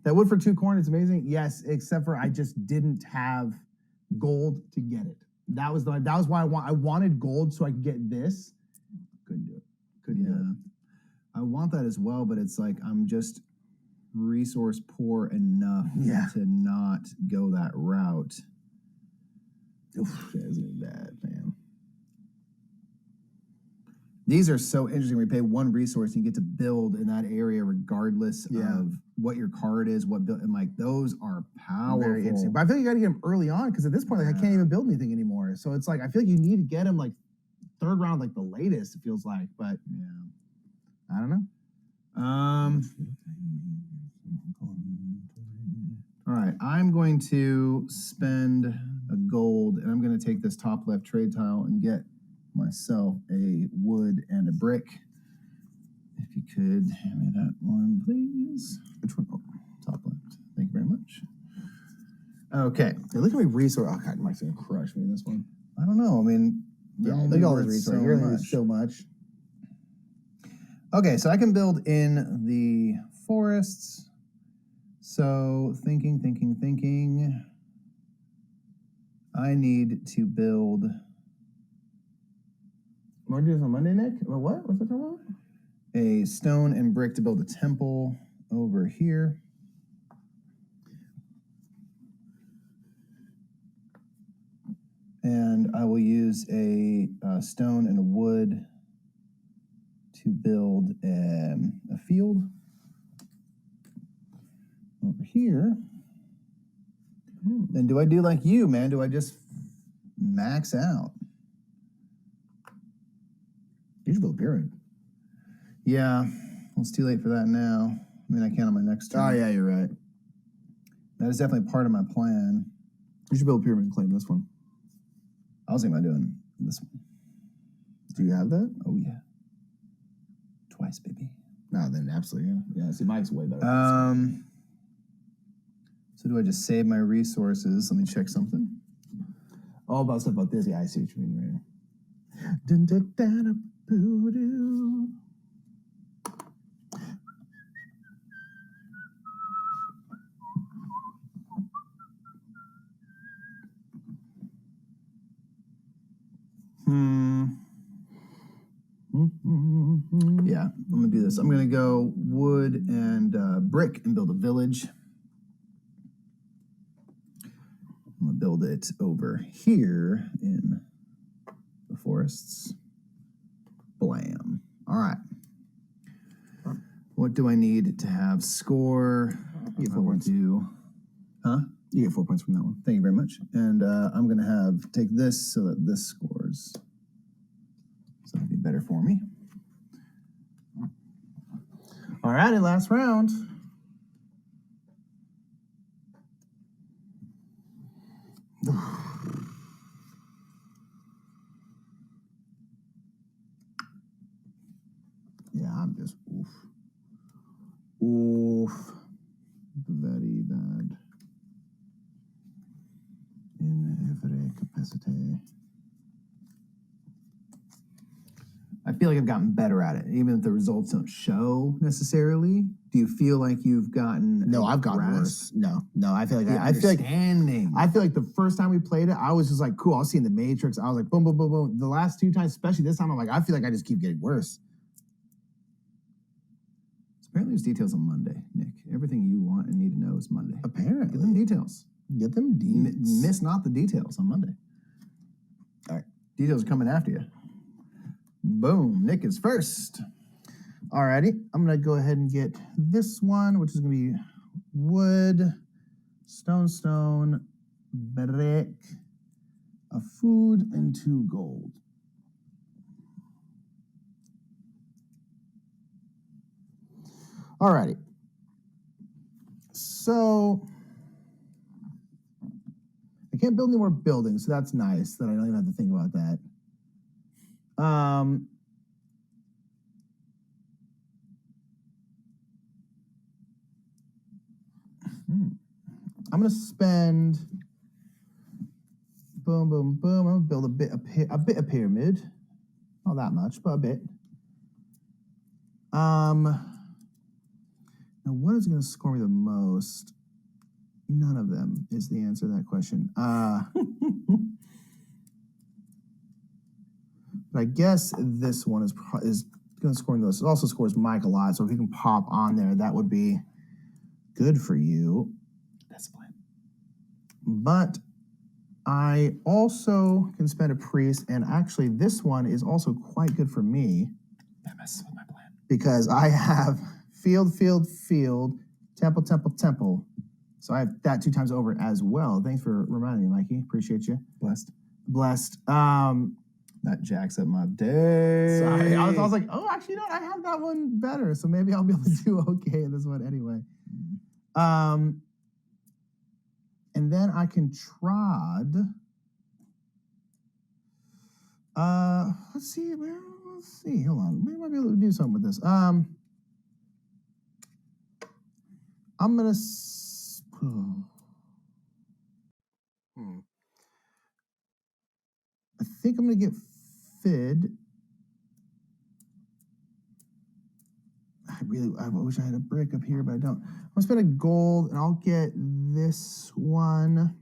that wood for 2 corn is amazing. Yes, except for I just didn't have gold to get it. That was why I wanted gold so I could get this. Couldn't do it. Couldn't do it. I want that as well, but it's like I'm just resource poor enough to not go that route. Oof, that isn't bad, man. These are so interesting. We pay 1 resource and you get to build in that area regardless of what your card is, and like those are powerful. Very interesting. But I feel like you got to get them early on because at this point, like I can't even build anything anymore. So it's like I feel like you need to get them like 3rd round, like the latest. It feels like, but I don't know. All right, I'm going to spend a gold, and I'm going to take this top left trade tile and get myself a wood and a brick. If you could hand me that one, please. Which one? Oh, top left. Thank you very much. Okay. Hey, look at my resource. Oh, God, Mike's going to crush me in this one. I don't know. I mean, look at all these resources. You're going to do so much. Okay, so I can build in the forests. So thinking. I need to build. Want to do this on Monday, Nick? What? What's that talking about? A stone and brick to build a temple over here. And I will use a stone and a wood to build a field over here. Then do I do like you, man? Do I just max out? You should build a pyramid. Yeah, well, it's too late for that now. I mean, I can on my next turn. Oh, yeah, you're right. That is definitely part of my plan. You should build a pyramid and claim this one. I was thinking about doing this one. Do you have that? Oh, yeah. Twice, baby. No, then absolutely, yeah. Yeah, see, Mike's way better. So do I just save my resources? Let me check something. All about stuff about this. Yeah, I see what you mean, right? Dun, dun, dun, dun, boo, doo. Yeah, I'm gonna do this. I'm gonna go wood and brick and build a village. I'm gonna build it over here in the forests. Blam. All right. What do I need to have score? You get 4 points. Huh? You get 4 points from that one. Thank you very much. And I'm gonna take this so that this scores. So that'd be better for me. All righty, last round. Yeah, I'm just oof. Oof. Very bad. In every capacity. I feel like I've gotten better at it, even if the results don't show necessarily. Do you feel like you've gotten? No, I've gotten worse. No, I feel like I feel like the first time we played it, I was just like, cool. I was seeing the Matrix. I was like, boom, boom, boom, boom. The last 2 times, especially this time, I'm like, I feel like I just keep getting worse. So apparently, there's details on Monday, Nick. Everything you want and need to know is Monday. Apparently, get them details. Get them details. Miss not the details on Monday. All right, details are coming after you. Boom, Nick is first. Alrighty, I'm gonna go ahead and get this one, which is gonna be wood, stone, brick, a food, and 2 gold. Alrighty. So I can't build any more buildings, so that's nice that I don't even have to think about that. I'm gonna spend boom, boom, boom. I'm gonna build a bit of pyramid. Not that much, but a bit. Now what is gonna score me the most? None of them is the answer to that question. But I guess this one is going to score the most. It also scores Mike a lot, so if you can pop on there, that would be good for you. That's the plan. But I also can spend a priest, and actually this one is also quite good for me. That messes with my plan. Because I have field, temple. So I have that 2 times over as well. Thanks for reminding me, Mikey. Appreciate you. Blessed. That jacks up my day. Sorry, I was like, oh, actually, no, I have that one better, so maybe I'll be able to do okay in this one anyway. And then I can trod. Let's see. Hold on. Maybe I might be able to do something with this. I'm gonna. I think I'm gonna get Fid. I wish I had a brick up here, but I don't. I'm gonna spend a gold, and I'll get this one.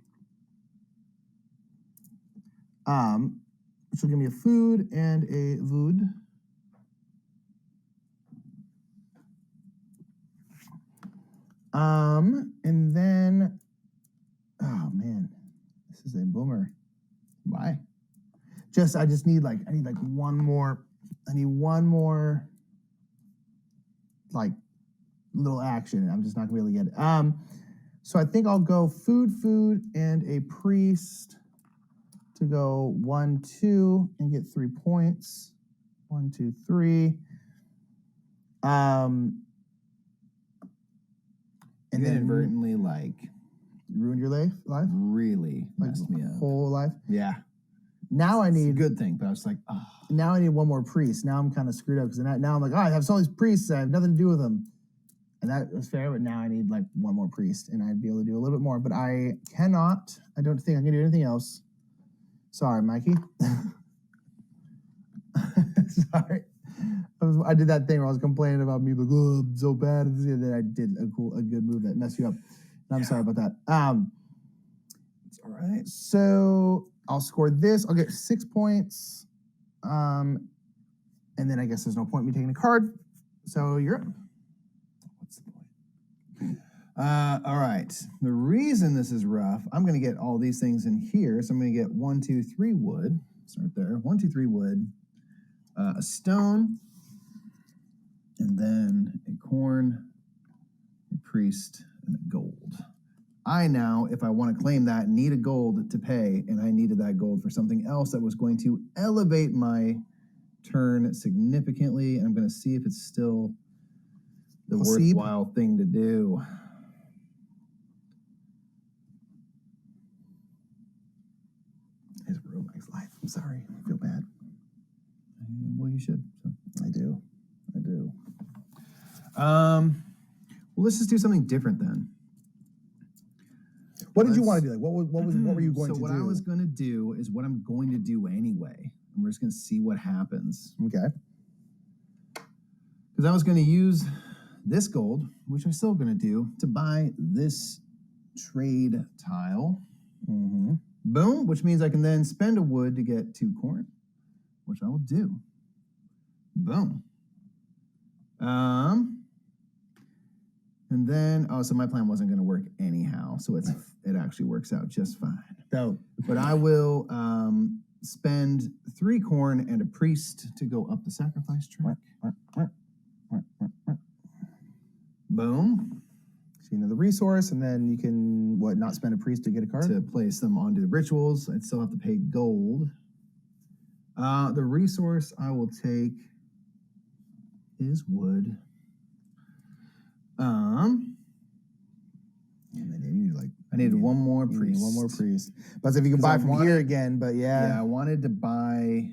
Which will give me a food and a wood. And then, oh man, this is a boomer. Why? I need one more. I need one more, like, little action. I'm just not gonna be able to get it. So I think I'll go food, and a priest to go 1, 2, and get 3 points. 1, 2, 3. And then inadvertently, ruined your life? Really messed me up. Whole life? Yeah. Now I need... It's a good thing, but I was like, oh. Now I need one more priest. Now I'm kind of screwed up, because now I'm like, I have all these priests, I have nothing to do with them. And that was fair, but now I need, one more priest, and I'd be able to do a little bit more. But I cannot. I don't think I can do anything else. Sorry, Mikey. Sorry. I did that thing where I was complaining about me, like, oh, I'm so bad. And then I did a good move that messed you up. And I'm sorry about that. It's all right. So I'll score this. I'll get 6 points. And then I guess there's no point in me taking a card. So you're up. What's the point? All right. The reason this is rough, I'm going to get all these things in here. So I'm going to get 1, 2, 3 wood. Start there. 1, 2, 3 wood. A stone. And then a corn, a priest, and a gold. I now, if I want to claim that, need a gold to pay, and I needed that gold for something else that was going to elevate my turn significantly, and I'm going to see if it's still the worthwhile thing to do. It's ruined my life. I'm sorry. I feel bad. Well, you should. So. I do. Well, let's just do something different then. What did you want to do? What were you going to do? So what I was going to do is what I'm going to do anyway. And we're just going to see what happens. Okay. Because I was going to use this gold, which I'm still going to do, to buy this trade tile. Mm-hmm. Boom, which means I can then spend a wood to get 2 corn, which I will do. Boom. And then, so my plan wasn't going to work anyhow, so it actually works out just fine. So, but I will spend 3 corn and a priest to go up the sacrifice track. Boom. So another resource, and then you can, not spend a priest to get a card? To place them onto the rituals. I'd still have to pay gold. The resource I will take is wood. And then you need I needed one more priest. One more priest. But if you can buy from here again, but yeah. Yeah, I wanted to buy.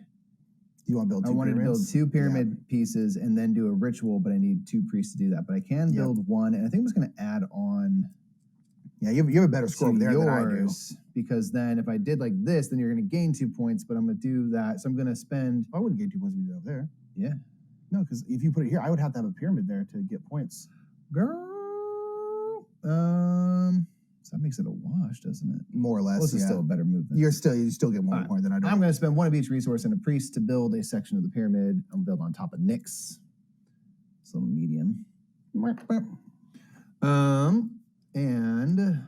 You want to build 2 pyramids? I wanted to build 2 pyramid pieces and then do a ritual, but I need 2 priests to do that. But I can build one, and I think I'm just going to add on. Yeah, you have a better score over there than I do. Because then if I did like this, then you're going to gain 2 points, but I'm going to do that. So I'm going to spend. I wouldn't gain 2 points if you did it over there. Yeah. No, because if you put it here, I would have to have a pyramid there to get points. Girl. So that makes it a wash, doesn't it? More or less. This is still a better move. You still get 1 point than I do. I'm going to spend 1 of each resource and a priest to build a section of the pyramid. I'm built on top of Nyx. It's a little medium. And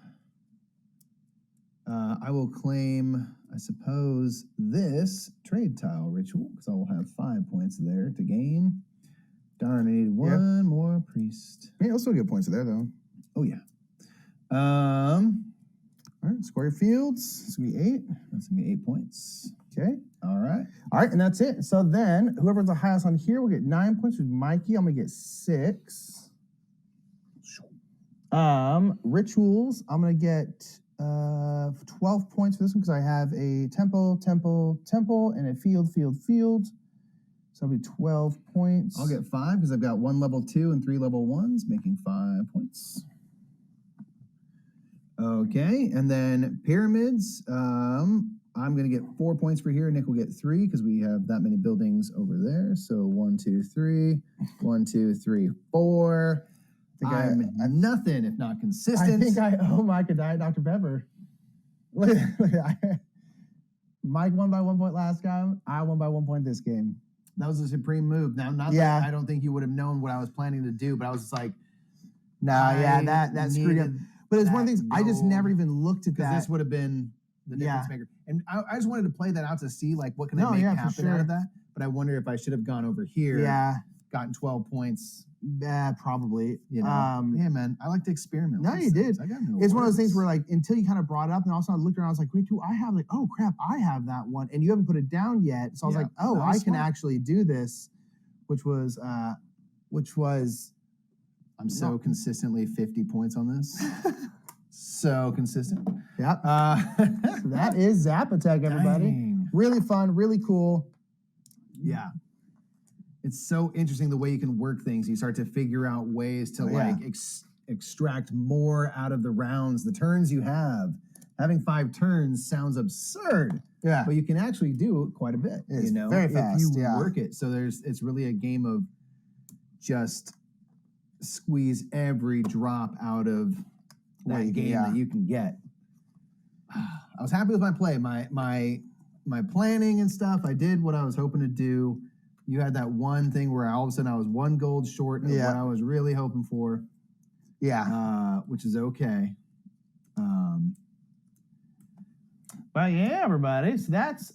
I will claim, I suppose, this trade tile ritual, because I will have 5 points there to gain. Darn, I need one more priest. Yeah, I'll still get points there, though. Oh, yeah. All right, score your fields. It's going to be 8. That's going to be 8 points. Okay. All right, and that's it. So then, whoever's the highest on here will get 9 points. With Mikey, I'm going to get 6. Rituals, I'm going to get 12 points for this one because I have a temple, and a field. So it'll be 12 points. I'll get 5 because I've got 1 level 2 and 3 level 1s, making 5 points. Okay, and then pyramids. I'm going to get 4 points for here. Nick will get 3 because we have that many buildings over there. So 1, 2, 3. 1, 2, 3, 4. I'm nothing if not consistent. I think I owe Mike a Diet Dr. Pepper. Mike won by 1 point last game. I won by 1 point this game. That was a supreme move. Now, not that I don't think you would have known what I was planning to do, but I was just like, that screwed up. But it's one of the things I just never even looked at that. This would have been the difference maker. And I just wanted to play that out to see like what can I make happen out of that. But I wonder if I should have gone over here. Gotten 12 points. Probably. You know. Yeah, man. I like to experiment. No, you did. It's one of those things where like until you kind of brought it up, and also I looked around, I was like, wait, I have like, oh crap, I have that one, and you haven't put it down yet. So I was like, oh, I can actually do this, which was. I'm so consistently 50 points on this. So consistent. Yep. So that is Zapotec, everybody. Dang. Really fun, really cool. Yeah. It's so interesting the way you can work things. You start to figure out ways to extract more out of the rounds, the turns you have. Having 5 turns sounds absurd. Yeah. But you can actually do quite a bit. It's very fast. If you work it. So it's really a game of just squeeze every drop out of that game that you can get. I was happy with my play. My planning and stuff, I did what I was hoping to do. You had that one thing where all of a sudden I was 1 gold short of what I was really hoping for. Yeah. Which is okay. But yeah, everybody. So that's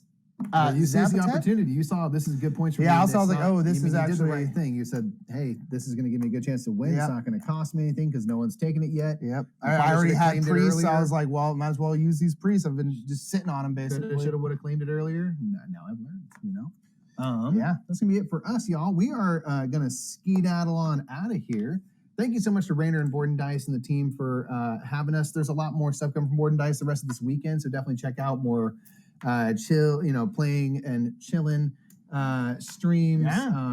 you seized the opportunity. You saw this is good points for me. I was like, oh, this is actually did the right thing. You said, hey, this is going to give me a good chance to win. It's not going to cost me anything because no one's taken it yet. Yep. I already had priests. So I was like, well, might as well use these priests. I've been just sitting on them basically. Should have would have claimed it earlier. Now I've learned, you know. That's gonna be it for us, y'all. We are gonna skedaddle on out of here. Thank you so much to Rainer and Board&Dice and the team for having us. There's a lot more stuff coming from Board&Dice the rest of this weekend, so definitely check out more playing and chilling streams.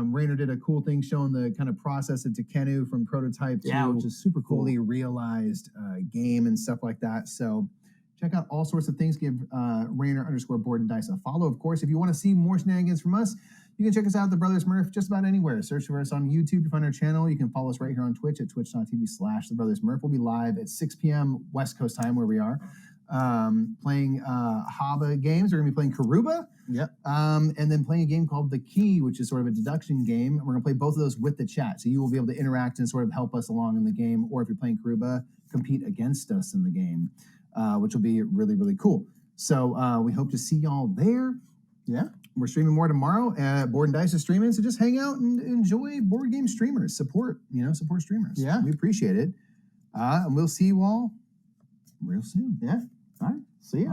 Rainer did a cool thing showing the kind of process of Tekenu from prototype to which is super cool. Fully realized game and stuff like that. So check out all sorts of things. Give Rainer_Board&Dice a follow. Of course, if you want to see more shenanigans from us, you can check us out at the Brothers Murph just about anywhere. Search for us on YouTube to find our channel. You can follow us right here on Twitch at twitch.tv/the Brothers Murph. We'll be live at 6 p.m. West Coast time where we are playing Haba games. We're going to be playing Karuba. Yep. And then playing a game called The Key, which is sort of a deduction game. We're going to play both of those with the chat. So you will be able to interact and sort of help us along in the game. Or if you're playing Karuba, compete against us in the game. Which will be really, really cool. So we hope to see y'all there. Yeah. We're streaming more tomorrow. Board&Dice is streaming, so just hang out and enjoy board game streamers. Support streamers. Yeah. We appreciate it. And we'll see you all real soon. Yeah. All right. See you.